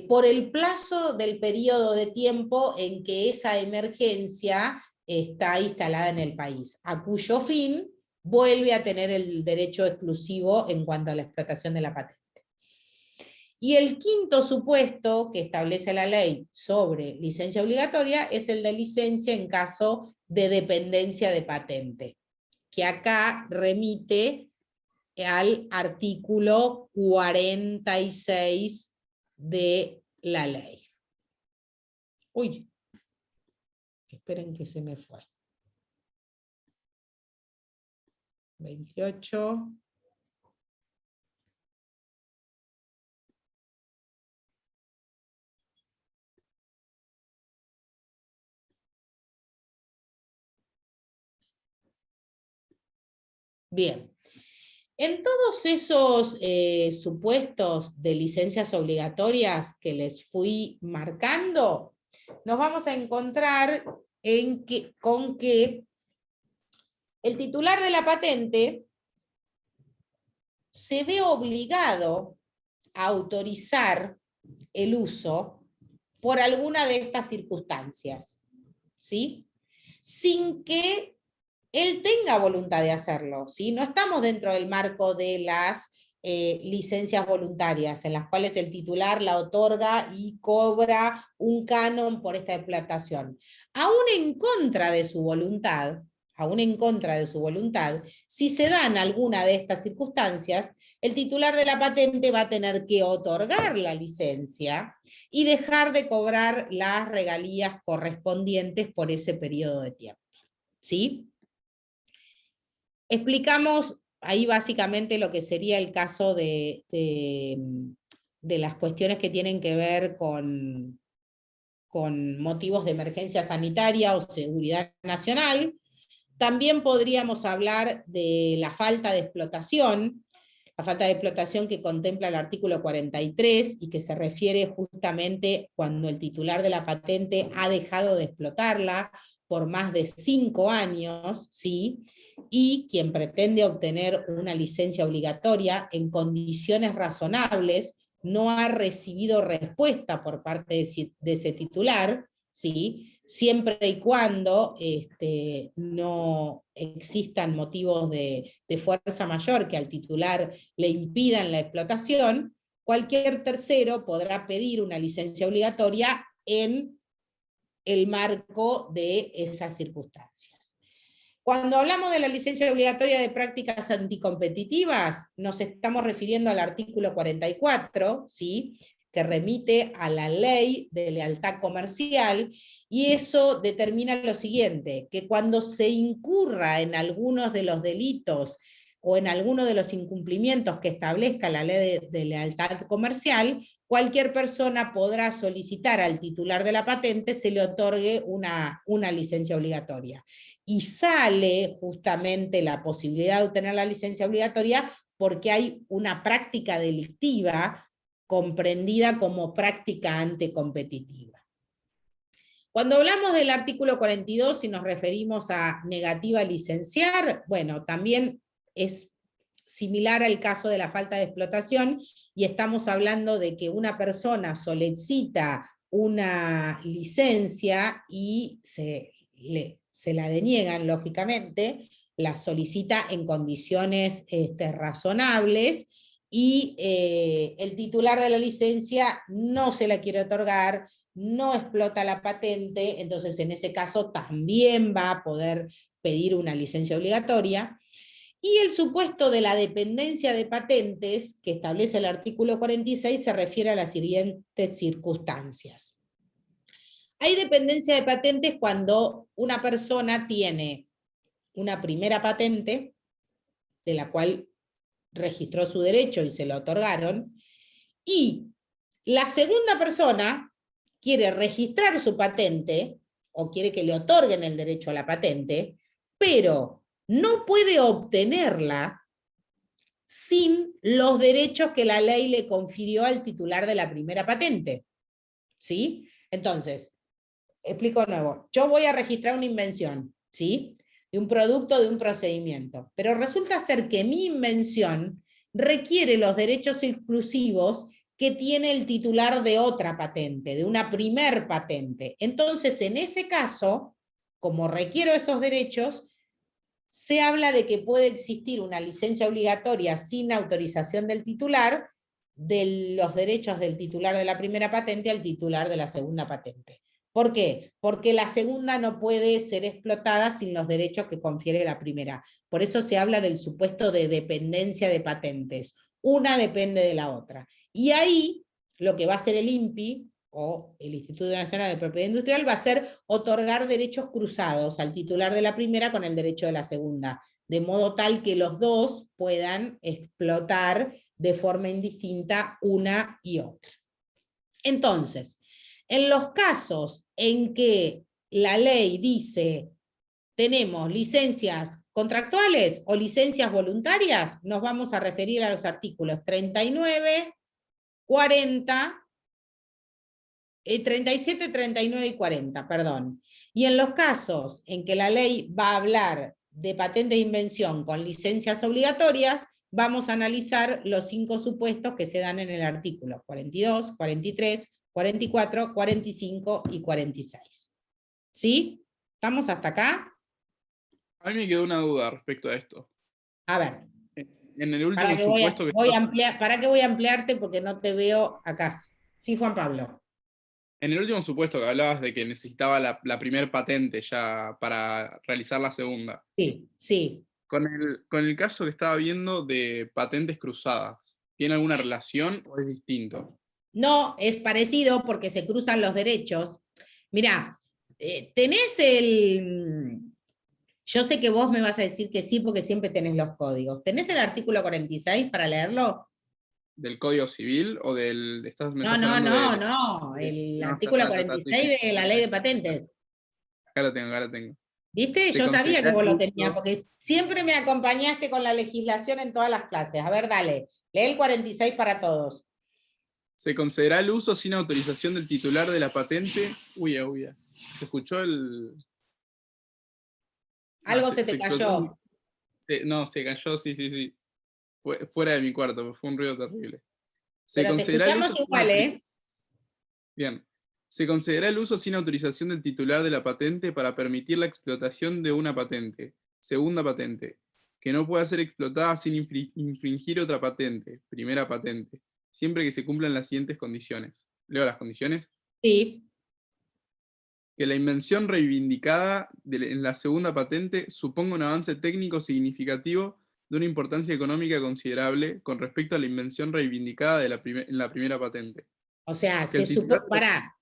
por el plazo del periodo de tiempo en que esa emergencia está instalada en el país, a cuyo fin vuelve a tener el derecho exclusivo en cuanto a la explotación de la patente. Y el quinto supuesto que establece la ley sobre licencia obligatoria es el de licencia en caso de dependencia de patente, que acá remite al artículo 46 de la ley. Uy, esperen que se me fue. 28. Bien. En todos esos supuestos de licencias obligatorias que les fui marcando, nos vamos a encontrar con que el titular de la patente se ve obligado a autorizar el uso por alguna de estas circunstancias, ¿sí?, sin que él tenga voluntad de hacerlo, ¿sí? No estamos dentro del marco de las licencias voluntarias, en las cuales el titular la otorga y cobra un canon por esta explotación. Aún en contra de su voluntad, si se dan alguna de estas circunstancias, el titular de la patente va a tener que otorgar la licencia y dejar de cobrar las regalías correspondientes por ese periodo de tiempo, ¿sí? Explicamos ahí básicamente lo que sería el caso de las cuestiones que tienen que ver con motivos de emergencia sanitaria o seguridad nacional. También podríamos hablar de la falta de explotación que contempla el artículo 43 y que se refiere justamente cuando el titular de la patente ha dejado de explotarla por más de 5 años, ¿sí?, y quien pretende obtener una licencia obligatoria en condiciones razonables no ha recibido respuesta por parte de ese titular, ¿sí?, siempre y cuando no existan motivos de fuerza mayor que al titular le impidan la explotación, cualquier tercero podrá pedir una licencia obligatoria en el marco de esas circunstancias. Cuando hablamos de la licencia obligatoria de prácticas anticompetitivas, nos estamos refiriendo al artículo 44, ¿sí?, que remite a la ley de lealtad comercial, y eso determina lo siguiente, que cuando se incurra en algunos de los delitos o en alguno de los incumplimientos que establezca la ley de lealtad comercial, cualquier persona podrá solicitar al titular de la patente se le otorgue una licencia obligatoria. Y sale justamente la posibilidad de obtener la licencia obligatoria porque hay una práctica delictiva comprendida como práctica anticompetitiva. Cuando hablamos del artículo 42 y nos referimos a negativa a licenciar, bueno, también es similar al caso de la falta de explotación, y estamos hablando de que una persona solicita una licencia y se la deniegan, lógicamente, la solicita en condiciones razonables, y el titular de la licencia no se la quiere otorgar, no explota la patente, entonces en ese caso también va a poder pedir una licencia obligatoria. Y el supuesto de la dependencia de patentes, que establece el artículo 46, se refiere a las siguientes circunstancias. Hay dependencia de patentes cuando una persona tiene una primera patente, de la cual registró su derecho y se lo otorgaron, y la segunda persona quiere registrar su patente, o quiere que le otorguen el derecho a la patente, pero no puede obtenerla sin los derechos que la ley le confirió al titular de la primera patente. ¿Sí? Entonces, explico de nuevo. Yo voy a registrar una invención, ¿sí?, de un producto, de un procedimiento, pero resulta ser que mi invención requiere los derechos exclusivos que tiene el titular de otra patente, de una primer patente. Entonces, en ese caso, como requiero esos derechos, se habla de que puede existir una licencia obligatoria sin autorización del titular de los derechos del titular de la primera patente al titular de la segunda patente. ¿Por qué? Porque la segunda no puede ser explotada sin los derechos que confiere la primera. Por eso se habla del supuesto de dependencia de patentes. Una depende de la otra. Y ahí lo que va a hacer el INPI, o el Instituto Nacional de Propiedad Industrial, va a ser otorgar derechos cruzados al titular de la primera con el derecho de la segunda, de modo tal que los dos puedan explotar de forma indistinta una y otra. Entonces, en los casos en que la ley dice tenemos licencias contractuales o licencias voluntarias, nos vamos a referir a los artículos 39, 40, 37, 39 y 40, perdón. Y en los casos en que la ley va a hablar de patente de invención con licencias obligatorias, vamos a analizar los 5 supuestos que se dan en el artículo 42, 43, 44, 45 y 46. ¿Sí? ¿Estamos hasta acá? A mí me quedó una duda respecto a esto. A ver. En el último supuesto que... ¿Para qué voy a ampliarte? Porque no te veo acá. Sí, Juan Pablo. En el último supuesto que hablabas de que necesitaba la primera patente ya para realizar la segunda. Sí, sí. Con el caso que estaba viendo de patentes cruzadas, ¿tiene alguna relación o es distinto? No, es parecido porque se cruzan los derechos. Mirá, tenés el... Yo sé que vos me vas a decir que sí porque siempre tenés los códigos. ¿Tenés el artículo 46 para leerlo? ¿Del Código Civil o del... No, el artículo 46 de la Ley de Patentes. Acá lo tengo. ¿Viste? Yo sabía que vos lo tenías, porque siempre me acompañaste con la legislación en todas las clases. A ver, dale, lee el 46 para todos. Se concederá el uso sin autorización del titular de la patente. Uy. ¿Se escuchó el...? Algo se te cayó. Se cayó, sí. Fuera de mi cuarto, fue un ruido terrible. Pero te escuchamos igual, ¿eh? Bien. Se concederá el uso sin autorización del titular de la patente para permitir la explotación de una patente, segunda patente, que no pueda ser explotada sin infringir otra patente, primera patente, siempre que se cumplan las siguientes condiciones. ¿Leo las condiciones? Sí. Que la invención reivindicada en la segunda patente suponga un avance técnico significativo de una importancia económica considerable con respecto a la invención reivindicada en la primera patente. O sea, Que el titular... pará,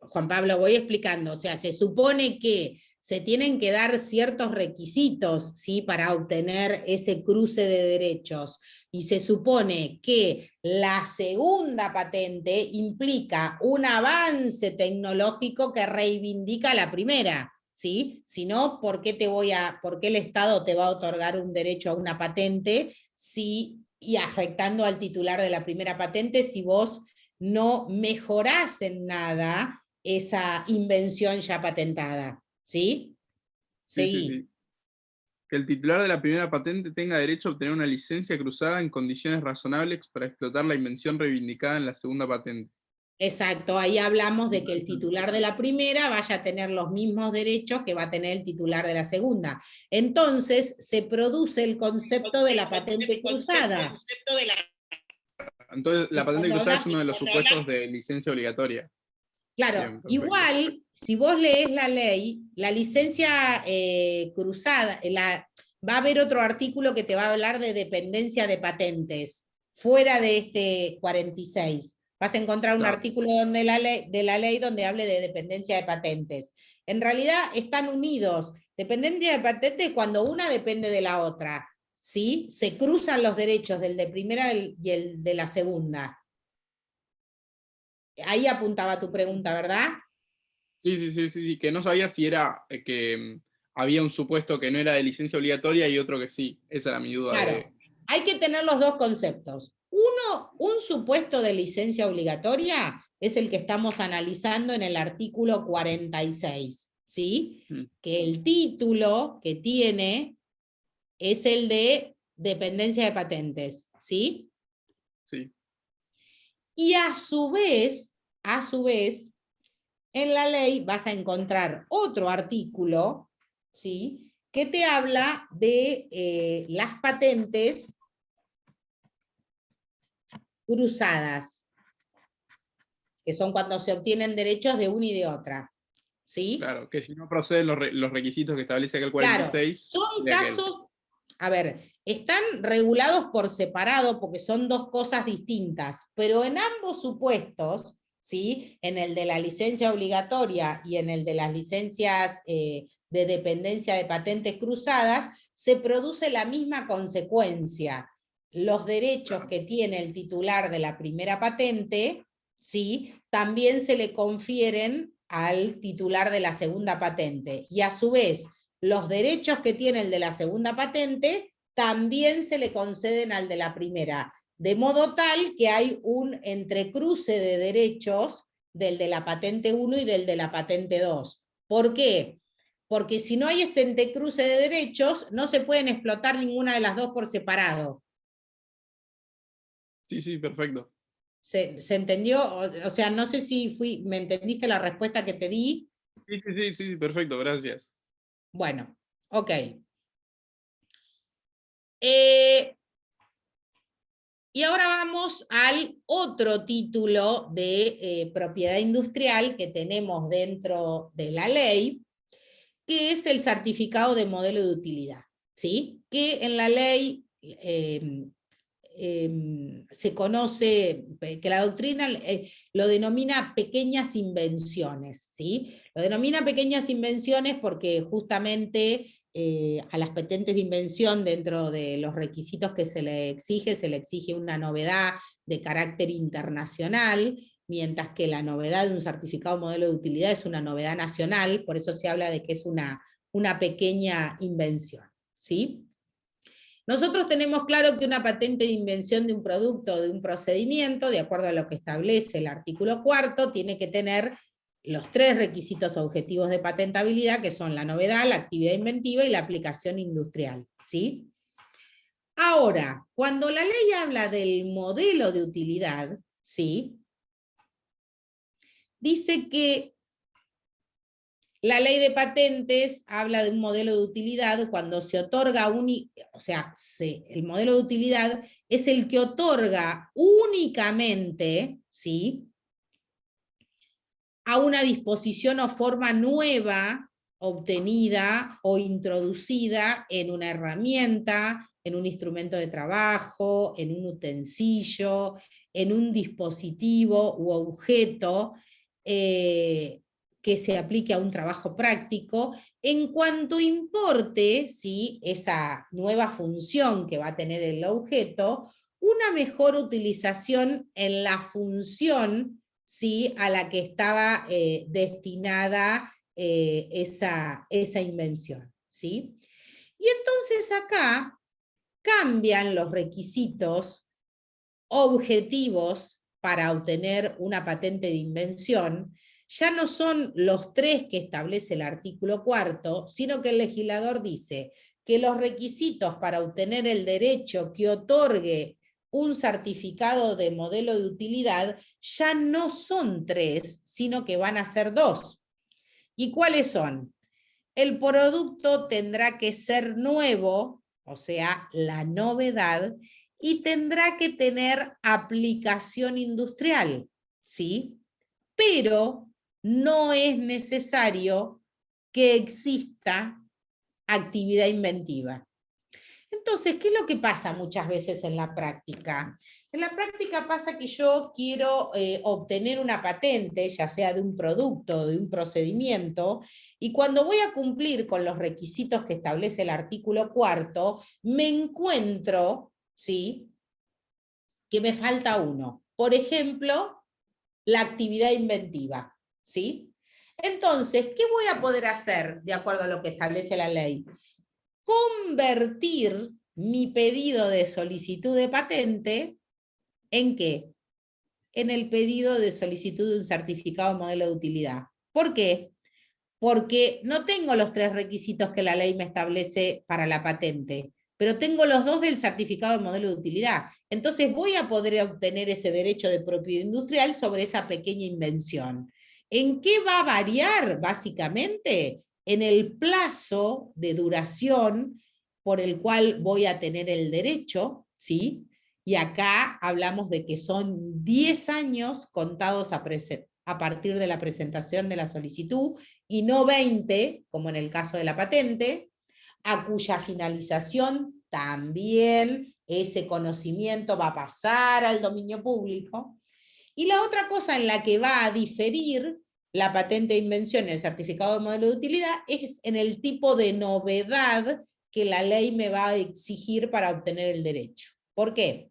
Juan Pablo, voy explicando. O sea, se supone que se tienen que dar ciertos requisitos, ¿sí?, para obtener ese cruce de derechos. Y se supone que la segunda patente implica un avance tecnológico que reivindica la primera, ¿sí? Si no, ¿por qué el Estado te va a otorgar un derecho a una patente y afectando al titular de la primera patente si vos no mejorás en nada esa invención ya patentada? ¿Sí? Sí, Seguí. sí, sí. Que el titular de la primera patente tenga derecho a obtener una licencia cruzada en condiciones razonables para explotar la invención reivindicada en la segunda patente. Exacto, ahí hablamos de que el titular de la primera vaya a tener los mismos derechos que va a tener el titular de la segunda. Entonces se produce el concepto de la patente cruzada. Entonces, la patente Cuando cruzada es habla, uno de los supuestos de licencia obligatoria. claro, Bien, perfecto. igual, si vos lees la ley, la licencia cruzada, va a haber otro artículo que te va a hablar de dependencia de patentes, fuera de este 46. Vas a encontrar un Claro. artículo de la ley donde hable de dependencia de patentes. En realidad están unidos. Dependencia de patentes cuando una depende de la otra, ¿sí? Se cruzan los derechos del de primera y el de la segunda. Ahí apuntaba tu pregunta, ¿verdad? Sí, que no sabía si era que había un supuesto que no era de licencia obligatoria y otro que sí. Esa era mi duda. Claro, hay que tener los dos conceptos. Uno, un supuesto de licencia obligatoria es el que estamos analizando en el artículo 46, ¿sí? Que el título que tiene es el de dependencia de patentes, ¿sí? Sí. Y a su vez, en la ley vas a encontrar otro artículo, ¿sí?, que te habla de las patentes cruzadas, que son cuando se obtienen derechos de una y de otra, ¿sí? Claro, que si no proceden los requisitos que establece acá el 46. Claro, son casos, a ver, están regulados por separado porque son dos cosas distintas, pero en ambos supuestos, ¿sí?, en el de la licencia obligatoria y en el de las licencias de dependencia de patentes cruzadas, se produce la misma consecuencia. Los derechos que tiene el titular de la primera patente, ¿sí?, también se le confieren al titular de la segunda patente. Y a su vez, los derechos que tiene el de la segunda patente también se le conceden al de la primera. De modo tal que hay un entrecruce de derechos del de la patente 1 y del de la patente 2. ¿Por qué? Porque si no hay este entrecruce de derechos, no se pueden explotar ninguna de las dos por separado. Sí, perfecto. ¿Se entendió? O sea, no sé si me entendiste la respuesta que te di. Sí, perfecto, gracias. Bueno, ok. Y ahora vamos al otro título de propiedad industrial que tenemos dentro de la ley, que es el certificado de modelo de utilidad, ¿sí? Que en la ley se conoce, que la doctrina lo denomina pequeñas invenciones, ¿sí? Lo denomina pequeñas invenciones porque justamente a las patentes de invención, dentro de los requisitos que se le exige una novedad de carácter internacional, mientras que la novedad de un certificado modelo de utilidad es una novedad nacional, por eso se habla de que es una pequeña invención, ¿sí? Nosotros tenemos claro que una patente de invención de un producto o de un procedimiento, de acuerdo a lo que establece el artículo 4, tiene que tener los 3 requisitos objetivos de patentabilidad, que son la novedad, la actividad inventiva y la aplicación industrial, ¿sí? Ahora, cuando la ley habla del modelo de utilidad, ¿sí?, dice que la ley de patentes habla de un modelo de utilidad cuando se otorga el modelo de utilidad es el que otorga únicamente, ¿sí?, a una disposición o forma nueva obtenida o introducida en una herramienta, en un instrumento de trabajo, en un utensilio, en un dispositivo u objeto que se aplique a un trabajo práctico, en cuanto importe, ¿sí?, esa nueva función que va a tener el objeto, una mejor utilización en la función, ¿sí?, a la que estaba destinada esa invención, ¿sí? Y entonces acá cambian los requisitos objetivos para obtener una patente de invención. Ya no son los 3 que establece el artículo 4, sino que el legislador dice que los requisitos para obtener el derecho que otorgue un certificado de modelo de utilidad ya no son 3, sino que van a ser 2. ¿Y cuáles son? El producto tendrá que ser nuevo, o sea, la novedad, y tendrá que tener aplicación industrial, ¿sí? Pero no es necesario que exista actividad inventiva. Entonces, ¿qué es lo que pasa muchas veces en la práctica? En la práctica pasa que yo quiero obtener una patente, ya sea de un producto o de un procedimiento, y cuando voy a cumplir con los requisitos que establece el artículo 4, me encuentro, ¿sí?, que me falta uno. Por ejemplo, la actividad inventiva, ¿sí? Entonces, ¿qué voy a poder hacer de acuerdo a lo que establece la ley? Convertir mi pedido de solicitud de patente ¿en qué? En el pedido de solicitud de un certificado de modelo de utilidad. ¿Por qué? Porque no tengo los 3 requisitos que la ley me establece para la patente, pero tengo los 2 del certificado de modelo de utilidad. Entonces voy a poder obtener ese derecho de propiedad industrial sobre esa pequeña invención. ¿En qué va a variar, básicamente? En el plazo de duración por el cual voy a tener el derecho, ¿sí? Y acá hablamos de que son 10 años contados a partir de la presentación de la solicitud, y no 20, como en el caso de la patente, a cuya finalización también ese conocimiento va a pasar al dominio público. Y la otra cosa en la que va a diferir la patente de invención y el certificado de modelo de utilidad es en el tipo de novedad que la ley me va a exigir para obtener el derecho. ¿Por qué?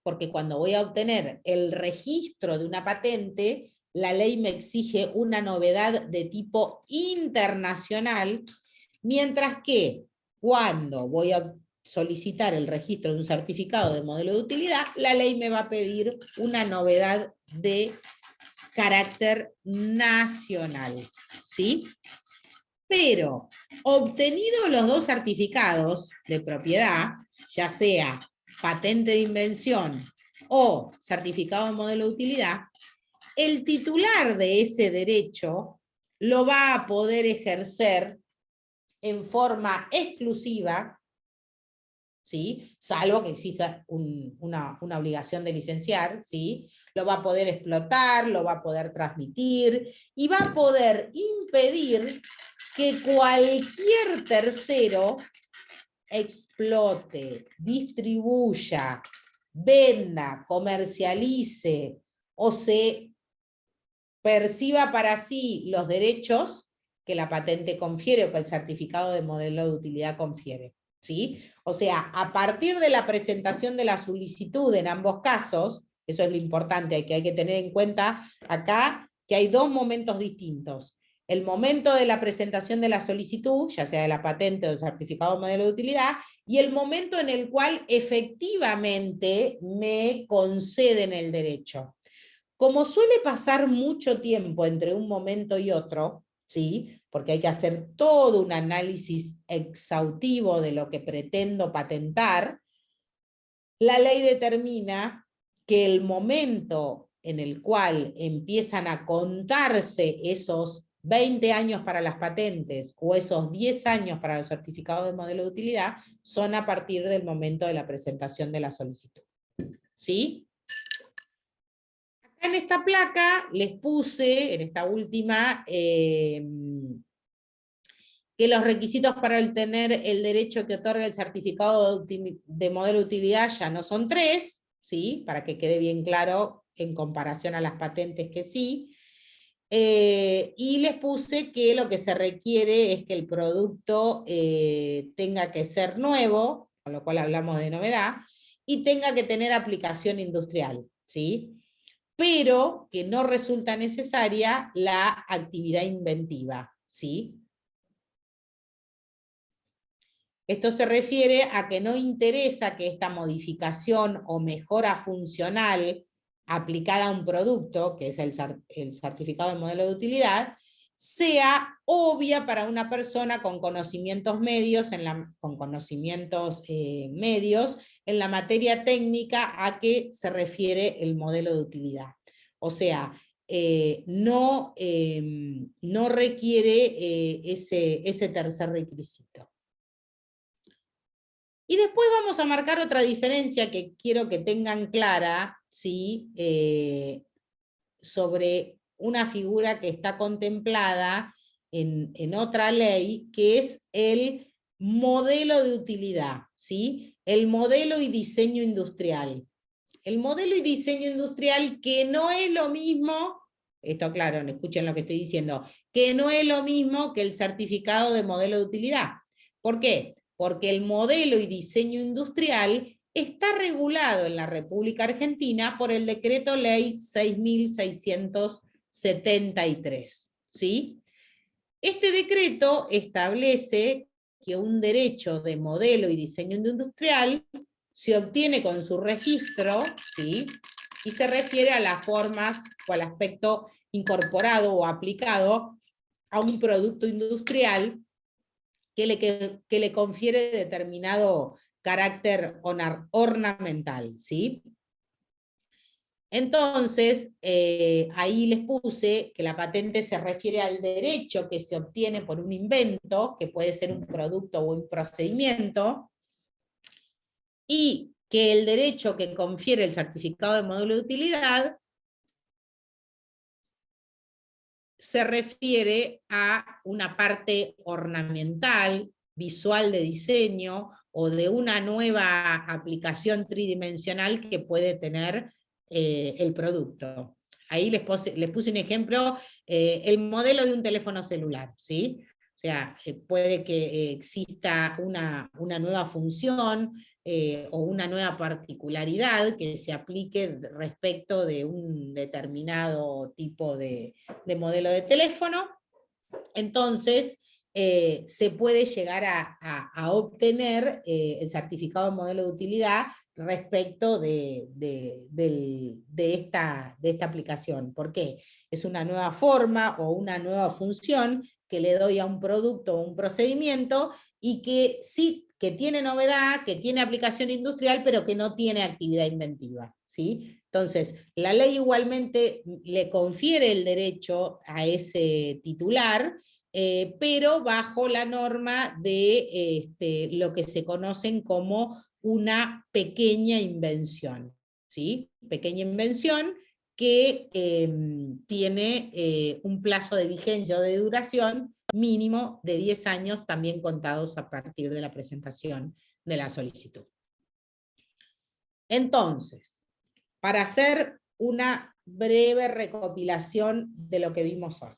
Porque cuando voy a obtener el registro de una patente, la ley me exige una novedad de tipo internacional, mientras que cuando voy a solicitar el registro de un certificado de modelo de utilidad, la ley me va a pedir una novedad de carácter nacional, ¿sí? Pero obtenidos los 2 certificados de propiedad, ya sea patente de invención o certificado de modelo de utilidad, el titular de ese derecho lo va a poder ejercer en forma exclusiva, ¿sí?, salvo que exista una obligación de licenciar, ¿sí?, lo va a poder explotar, lo va a poder transmitir, y va a poder impedir que cualquier tercero explote, distribuya, venda, comercialice o se perciba para sí los derechos que la patente confiere o que el certificado de modelo de utilidad confiere, ¿sí? O sea, a partir de la presentación de la solicitud en ambos casos, eso es lo importante, que hay que tener en cuenta acá que hay 2 momentos distintos. El momento de la presentación de la solicitud, ya sea de la patente o del certificado de modelo de utilidad, y el momento en el cual efectivamente me conceden el derecho. Como suele pasar mucho tiempo entre un momento y otro, ¿sí?, porque hay que hacer todo un análisis exhaustivo de lo que pretendo patentar, la ley determina que el momento en el cual empiezan a contarse esos 20 años para las patentes o esos 10 años para los certificados de modelo de utilidad, son a partir del momento de la presentación de la solicitud. ¿Sí? Acá en esta placa les puse, en esta última, que los requisitos para obtener el derecho que otorga el certificado de modelo de utilidad ya no son 3, ¿sí? Para que quede bien claro en comparación a las patentes que sí. Y les puse que lo que se requiere es que el producto tenga que ser nuevo, con lo cual hablamos de novedad, y tenga que tener aplicación industrial, ¿sí? Pero que no resulta necesaria la actividad inventiva, ¿sí? Esto se refiere a que no interesa que esta modificación o mejora funcional aplicada a un producto, que es el certificado de modelo de utilidad, sea obvia para una persona con conocimientos medios, en la materia técnica a que se refiere el modelo de utilidad. O sea, no requiere ese tercer requisito. Y después vamos a marcar otra diferencia que quiero que tengan clara, ¿sí? Sobre una figura que está contemplada en otra ley, que es el modelo de utilidad, ¿sí? El modelo y diseño industrial. El modelo y diseño industrial, que no es lo mismo, esto claro, escuchen lo que estoy diciendo, que no es lo mismo que el certificado de modelo de utilidad. ¿Por qué? Porque el modelo y diseño industrial está regulado en la República Argentina por el Decreto Ley 6.673, ¿sí? Este decreto establece que un derecho de modelo y diseño industrial se obtiene con su registro, ¿sí? Y se refiere a las formas o al aspecto incorporado o aplicado a un producto industrial que le confiere determinado carácter ornamental, ¿sí? Entonces, ahí les puse que la patente se refiere al derecho que se obtiene por un invento, que puede ser un producto o un procedimiento, y que el derecho que confiere el certificado de modelo de utilidad se refiere a una parte ornamental, visual de diseño, o de una nueva aplicación tridimensional que puede tener el producto. Ahí les puse un ejemplo, el modelo de un teléfono celular, ¿sí? O sea, puede que exista una nueva función o una nueva particularidad que se aplique respecto de un determinado tipo de modelo de teléfono. Entonces, se puede llegar a obtener el certificado de modelo de utilidad respecto de esta aplicación. ¿Por qué? Es una nueva forma o una nueva función que le doy a un producto o un procedimiento y que sí, que tiene novedad, que tiene aplicación industrial, pero que no tiene actividad inventiva, ¿sí? Entonces, la ley igualmente le confiere el derecho a ese titular, pero bajo la norma de lo que se conocen como una pequeña invención, ¿sí? Pequeña invención que tiene un plazo de vigencia o de duración mínimo de 10 años, también contados a partir de la presentación de la solicitud. Entonces, para hacer una breve recopilación de lo que vimos hoy.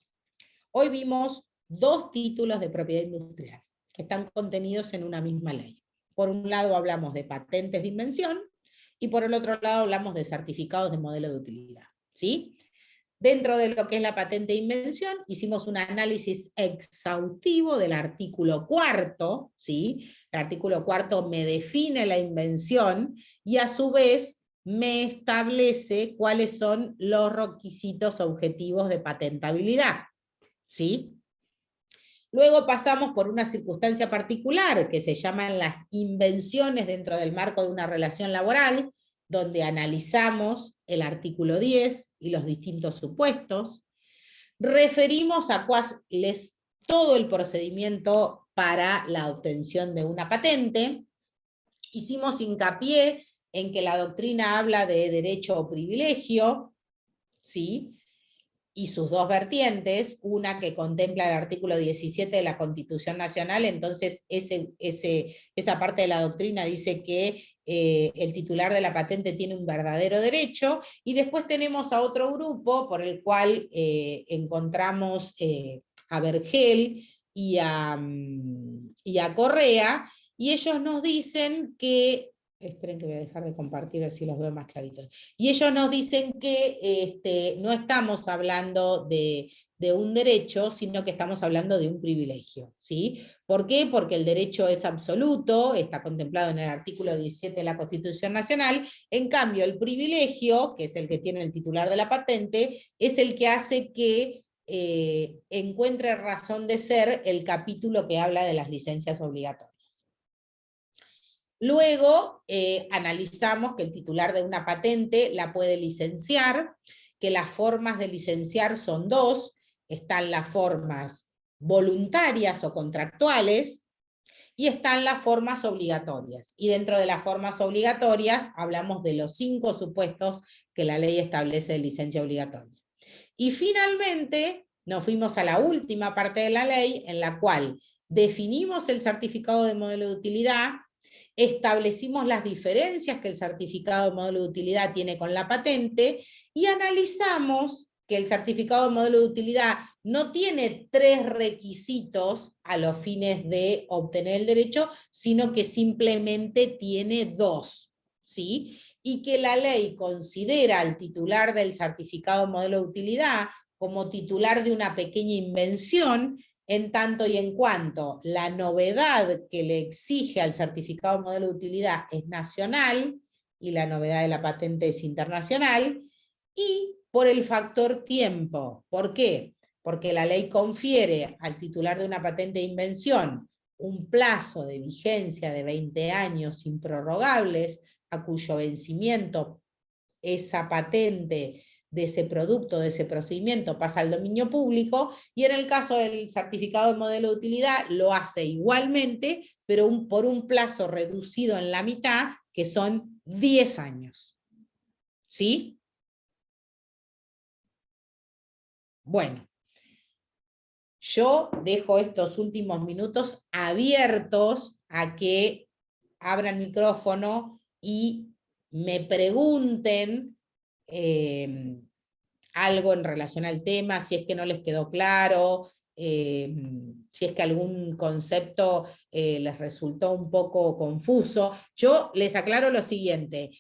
Hoy vimos 2 títulos de propiedad industrial que están contenidos en una misma ley. Por un lado hablamos de patentes de invención y por el otro lado hablamos de certificados de modelo de utilidad, ¿sí? Dentro de lo que es la patente de invención, hicimos un análisis exhaustivo del artículo 4, ¿sí? El artículo 4 me define la invención y a su vez me establece cuáles son los requisitos objetivos de patentabilidad, ¿sí? Luego pasamos por una circunstancia particular que se llaman las invenciones dentro del marco de una relación laboral, donde analizamos el artículo 10 y los distintos supuestos. Referimos a cuál es todo el procedimiento para la obtención de una patente. Hicimos hincapié en que la doctrina habla de derecho o privilegio, ¿sí? Y sus dos vertientes, una que contempla el artículo 17 de la Constitución Nacional, entonces esa parte de la doctrina dice que el titular de la patente tiene un verdadero derecho, y después tenemos a otro grupo por el cual encontramos a Vergel y a Correa, y ellos nos dicen que, esperen que voy a dejar de compartir así los veo más claritos, y ellos nos dicen que no estamos hablando de un derecho, sino que estamos hablando de un privilegio, ¿sí? ¿Por qué? Porque el derecho es absoluto, está contemplado en el artículo 17 de la Constitución Nacional, en cambio el privilegio, que es el que tiene el titular de la patente, es el que hace que encuentre razón de ser el capítulo que habla de las licencias obligatorias. Luego analizamos que el titular de una patente la puede licenciar, que las formas de licenciar son dos, están las formas voluntarias o contractuales, y están las formas obligatorias. Y dentro de las formas obligatorias hablamos de los 5 supuestos que la ley establece de licencia obligatoria. Y finalmente nos fuimos a la última parte de la ley, en la cual definimos el certificado de modelo de utilidad, establecimos las diferencias que el certificado de modelo de utilidad tiene con la patente, y analizamos que el certificado de modelo de utilidad no tiene 3 requisitos a los fines de obtener el derecho, sino que simplemente tiene 2, ¿sí? Y que la ley considera al titular del certificado de modelo de utilidad como titular de una pequeña invención, en tanto y en cuanto la novedad que le exige al certificado de modelo de utilidad es nacional, y la novedad de la patente es internacional, y por el factor tiempo. ¿Por qué? Porque la ley confiere al titular de una patente de invención un plazo de vigencia de 20 años improrrogables, a cuyo vencimiento esa patente de ese producto, de ese procedimiento, pasa al dominio público, y en el caso del certificado de modelo de utilidad lo hace igualmente, pero por un plazo reducido en la mitad, que son 10 años. ¿Sí? Bueno, yo dejo estos últimos minutos abiertos a que abran micrófono y me pregunten algo en relación al tema, si es que no les quedó claro, si es que algún concepto les resultó un poco confuso. Yo les aclaro lo siguiente.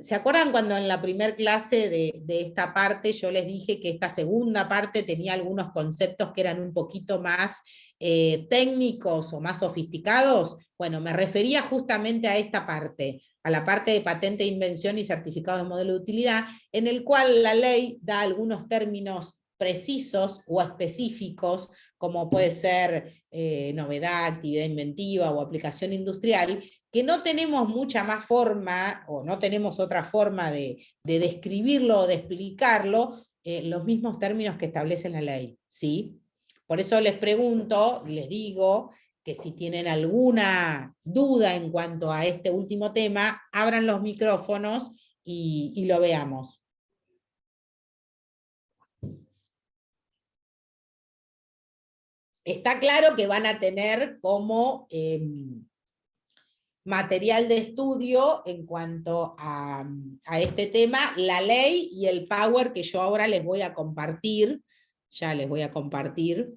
¿Se acuerdan cuando en la primera clase de esta parte yo les dije que esta segunda parte tenía algunos conceptos que eran un poquito más técnicos o más sofisticados? Bueno, me refería justamente a esta parte, a la parte de patente de invención y certificado de modelo de utilidad, en el cual la ley da algunos términos precisos o específicos, como puede ser novedad, actividad inventiva o aplicación industrial, que no tenemos mucha más forma, o no tenemos otra forma de describirlo o de explicarlo, los mismos términos que establece la ley, ¿sí? Por eso les pregunto, les digo, que si tienen alguna duda en cuanto a este último tema, abran los micrófonos y lo veamos. Está claro que van a tener como material de estudio en cuanto a este tema la ley y el Power que yo ahora les voy a compartir, ya les voy a compartir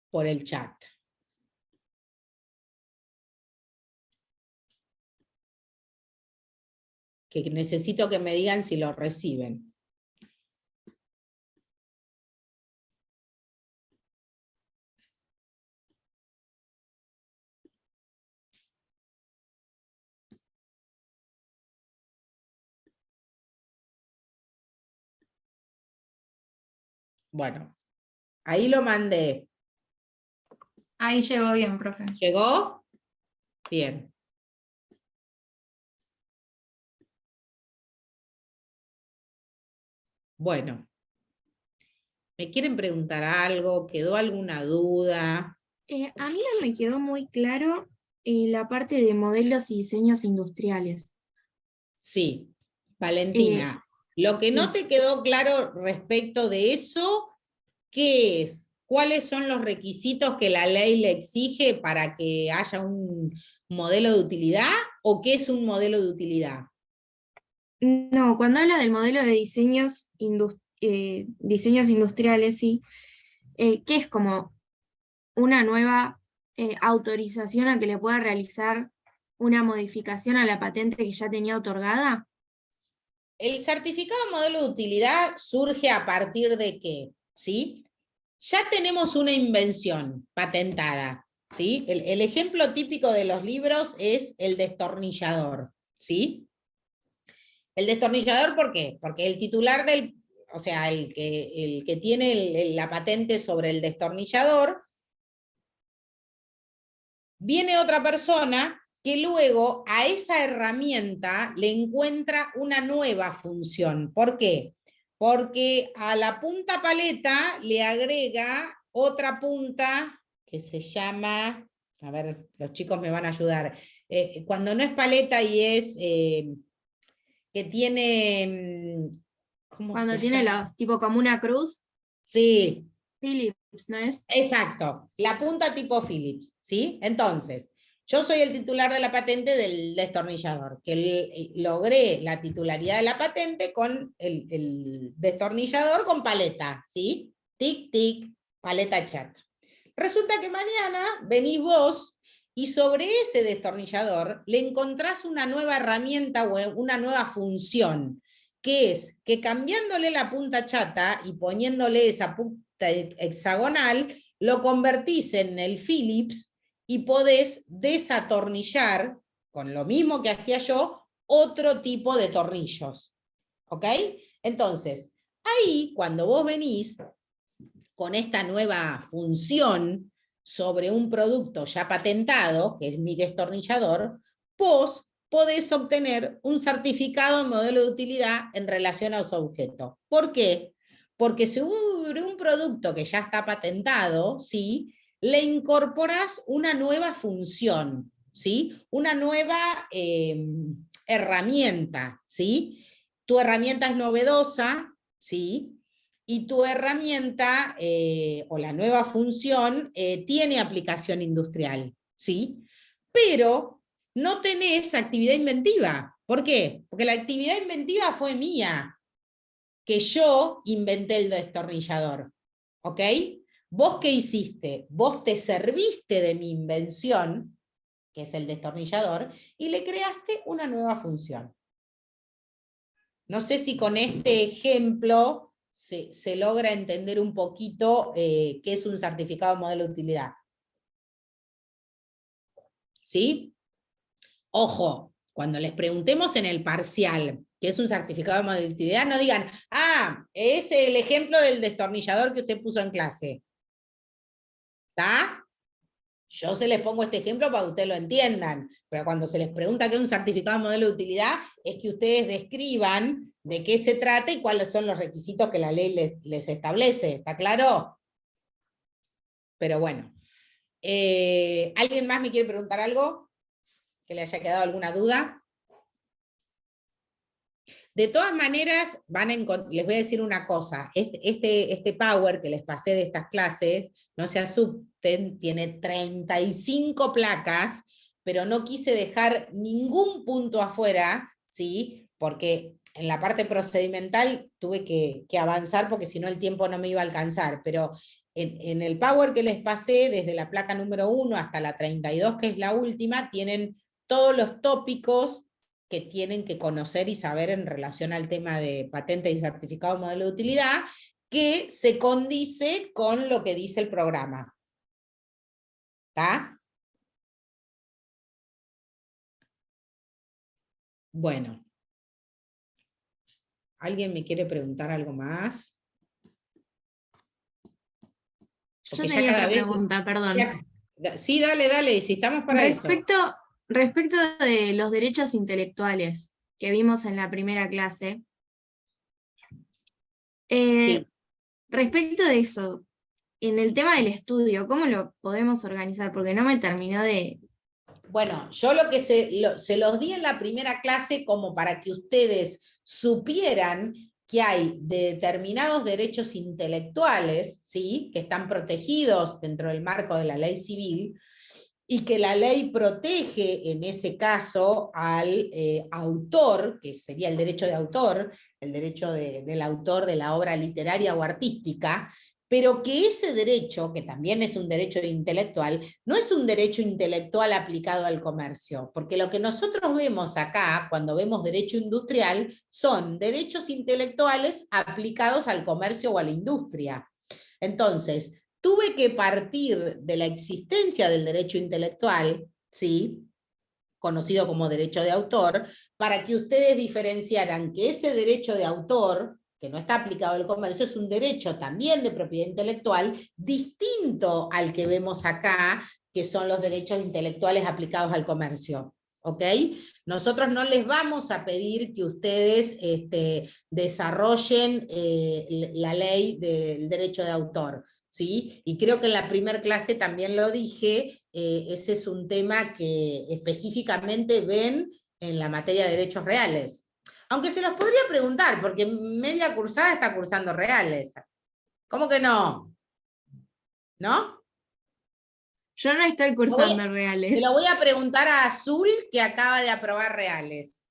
por el chat. Que necesito que me digan si lo reciben. Bueno, ahí lo mandé. Ahí llegó bien, profe. ¿Llegó? Bien. Bueno, ¿me quieren preguntar algo? ¿Quedó alguna duda? A mí no me quedó muy claro la parte de modelos y diseños industriales. Sí, Valentina, lo que no Sí. te quedó claro respecto de eso, ¿qué es? ¿Cuáles son los requisitos que la ley le exige para que haya un modelo de utilidad? ¿O qué es un modelo de utilidad? No, cuando habla del modelo de diseños industriales, sí, que es como una nueva autorización a que le pueda realizar una modificación a la patente que ya tenía otorgada. El certificado de modelo de utilidad surge a partir de qué, ¿sí? Ya tenemos una invención patentada, ¿sí? El ejemplo típico de los libros es el destornillador, ¿sí? El destornillador, ¿por qué? Porque el titular del, o sea, el que tiene la patente sobre el destornillador, viene otra persona que luego a esa herramienta le encuentra una nueva función. ¿Por qué? Porque a la punta paleta le agrega otra punta que se llama, a ver, los chicos me van a ayudar, cuando no es paleta y es que tiene, ¿cómo Cuando se tiene llama? los, tipo como una cruz, Sí, Philips, ¿no es? exacto, la punta tipo Phillips, ¿sí? Entonces, yo soy el titular de la patente del destornillador, que logré la titularidad de la patente con el destornillador con paleta, ¿sí? Tic, tic, paleta chata. Resulta que mañana venís vos y sobre ese destornillador le encontrás una nueva herramienta o una nueva función, que es que cambiándole la punta chata y poniéndole esa punta hexagonal, lo convertís en el Phillips y podés desatornillar, con lo mismo que hacía yo, otro tipo de tornillos. ¿Ok? Entonces, ahí cuando vos venís con esta nueva función sobre un producto ya patentado, que es mi destornillador, vos podés obtener un certificado de modelo de utilidad en relación a ese objeto. ¿Por qué? Porque sobre un producto que ya está patentado, ¿sí?, le incorporás una nueva función, ¿sí?, una nueva herramienta, ¿sí? Tu herramienta es novedosa, ¿sí?, y tu herramienta o la nueva función tiene aplicación industrial, ¿sí? Pero no tenés actividad inventiva. ¿Por qué? Porque la actividad inventiva fue mía, que yo inventé el destornillador, ¿ok? ¿Vos qué hiciste? Vos te serviste de mi invención, que es el destornillador, y le creaste una nueva función. No sé si con este ejemplo se logra entender un poquito qué es un certificado de modelo de utilidad. ¿Sí? Ojo, cuando les preguntemos en el parcial qué es un certificado de modelo de utilidad, no digan, es el ejemplo del destornillador que usted puso en clase. ¿Está? Yo se les pongo este ejemplo para que ustedes lo entiendan, pero cuando se les pregunta qué es un certificado de modelo de utilidad, es que ustedes describan de qué se trata y cuáles son los requisitos que la ley les establece, ¿está claro? Pero bueno, ¿alguien más me quiere preguntar algo? ¿Que le haya quedado alguna duda? De todas maneras, les voy a decir una cosa, este Power que les pasé de estas clases, no se asusten, tiene 35 placas, pero no quise dejar ningún punto afuera, ¿sí? Porque en la parte procedimental tuve que avanzar porque si no el tiempo no me iba a alcanzar, pero en el Power que les pasé, desde la placa número 1 hasta la 32, que es la última, tienen todos los tópicos que tienen que conocer y saber en relación al tema de patente y certificado de modelo de utilidad, que se condice con lo que dice el programa. ¿Está? Bueno. ¿Alguien me quiere preguntar algo más? Yo tenía otra pregunta, perdón. Sí, dale, si estamos para eso. Respecto de los derechos intelectuales que vimos en la primera clase, Sí. Respecto de eso, en el tema del estudio, ¿cómo lo podemos organizar? Porque no me terminó de... Bueno, yo lo que se los di en la primera clase como para que ustedes supieran que hay determinados derechos intelectuales, ¿sí?, que están protegidos dentro del marco de la ley civil, y que la ley protege en ese caso al autor, que sería el derecho de autor, el derecho del autor de la obra literaria o artística, pero que ese derecho, que también es un derecho intelectual, no es un derecho intelectual aplicado al comercio, porque lo que nosotros vemos acá, cuando vemos derecho industrial, son derechos intelectuales aplicados al comercio o a la industria. Entonces, tuve que partir de la existencia del derecho intelectual, ¿sí?, conocido como derecho de autor, para que ustedes diferenciaran que ese derecho de autor, que no está aplicado al comercio, es un derecho también de propiedad intelectual, distinto al que vemos acá, que son los derechos intelectuales aplicados al comercio. ¿Ok? Nosotros no les vamos a pedir que ustedes desarrollen la ley del derecho de autor, ¿sí? Y creo que en la primera clase también lo dije, ese es un tema que específicamente ven en la materia de derechos reales. Aunque se los podría preguntar, porque media cursada está cursando reales. ¿Cómo que no? ¿No? Yo no estoy cursando Se reales. lo voy a preguntar a Azul, que acaba de aprobar reales.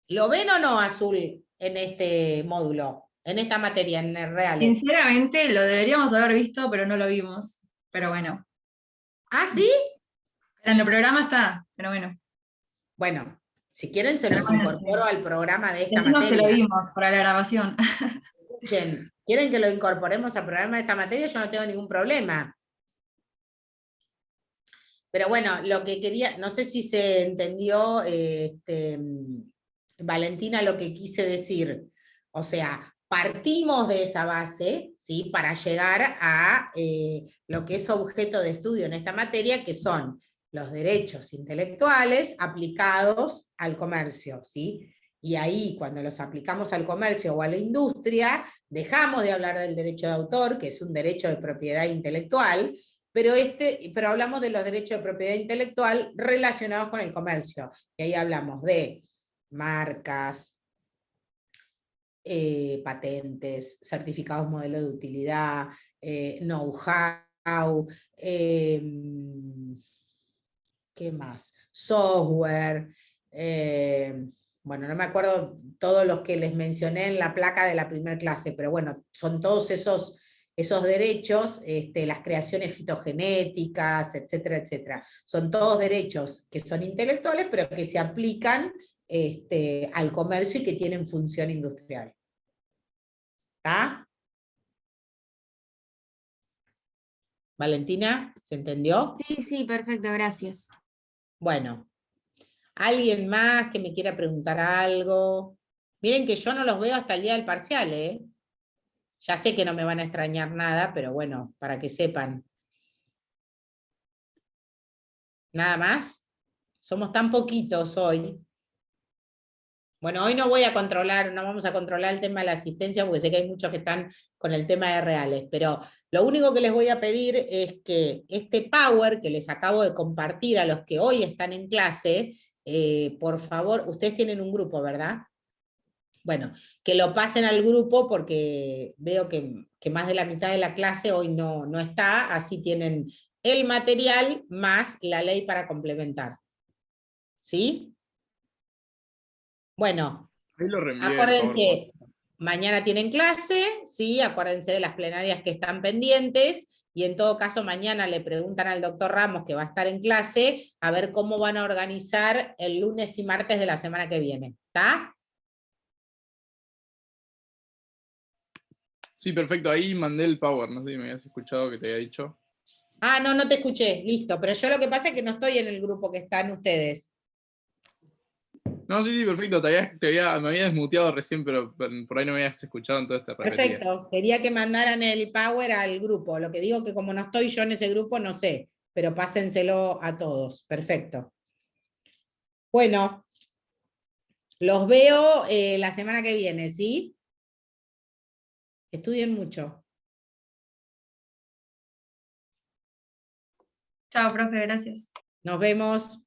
¿Lo ven o no, Azul, en este módulo, en esta materia, en reales? Sinceramente, lo deberíamos haber visto, pero no lo vimos. Pero bueno. ¿Ah, sí? Pero en el programa está, pero bueno. Bueno, si quieren se Pero los bueno, incorporo al programa de esta decimos que lo materia. vimos para la grabación. Escuchen, ¿quieren que lo incorporemos al programa de esta materia? Yo no tengo ningún problema. Pero bueno, lo que quería, no sé si se entendió, Valentina, lo que quise decir. O sea, partimos de esa base, ¿sí?, para llegar a lo que es objeto de estudio en esta materia, que son los derechos intelectuales aplicados al comercio, ¿sí? Y ahí, cuando los aplicamos al comercio o a la industria, dejamos de hablar del derecho de autor, que es un derecho de propiedad intelectual, pero hablamos de los derechos de propiedad intelectual relacionados con el comercio. Y ahí hablamos de marcas, patentes, certificados modelo de utilidad, know-how, ¿qué más? Software, bueno, no me acuerdo todos los que les mencioné en la placa de la primera clase, pero bueno, son todos esos derechos, las creaciones fitogenéticas, etcétera, etcétera. Son todos derechos que son intelectuales, pero que se aplican al comercio y que tienen función industrial. ¿Está? Valentina, ¿se entendió? Sí, sí, perfecto, gracias. Bueno, ¿alguien más que me quiera preguntar algo? Miren que yo no los veo hasta el día del parcial, ¿eh? Ya sé que no me van a extrañar nada, pero bueno, para que sepan. ¿Nada más? Somos tan poquitos hoy. Bueno, hoy no vamos a controlar el tema de la asistencia porque sé que hay muchos que están con el tema de reales, pero lo único que les voy a pedir es que este Power que les acabo de compartir a los que hoy están en clase, por favor, ustedes tienen un grupo, ¿verdad? Bueno, que lo pasen al grupo porque veo que más de la mitad de la clase hoy no está, así tienen el material más la ley para complementar. ¿Sí? Bueno, Ahí lo reenvié el acuérdense, PowerPoint. mañana tienen clase, ¿sí? Acuérdense de las plenarias que están pendientes, y en todo caso mañana le preguntan al doctor Ramos, que va a estar en clase, a ver cómo van a organizar el lunes y martes de la semana que viene. ¿Está? Sí, perfecto. Ahí mandé el Power. No sé si me habías escuchado que te había dicho. Ah, no te escuché, listo. Pero yo lo que pasa es que no estoy en el grupo que están ustedes. No, sí, perfecto. Me había desmuteado recién, pero por ahí no me habías escuchado, entonces te repetía. Perfecto, quería que mandaran el Power al grupo. Lo que digo que como no estoy yo en ese grupo, no sé, pero pásenselo a todos. Perfecto. Bueno, los veo la semana que viene, ¿sí? Estudien mucho. Chao, profe, gracias. Nos vemos.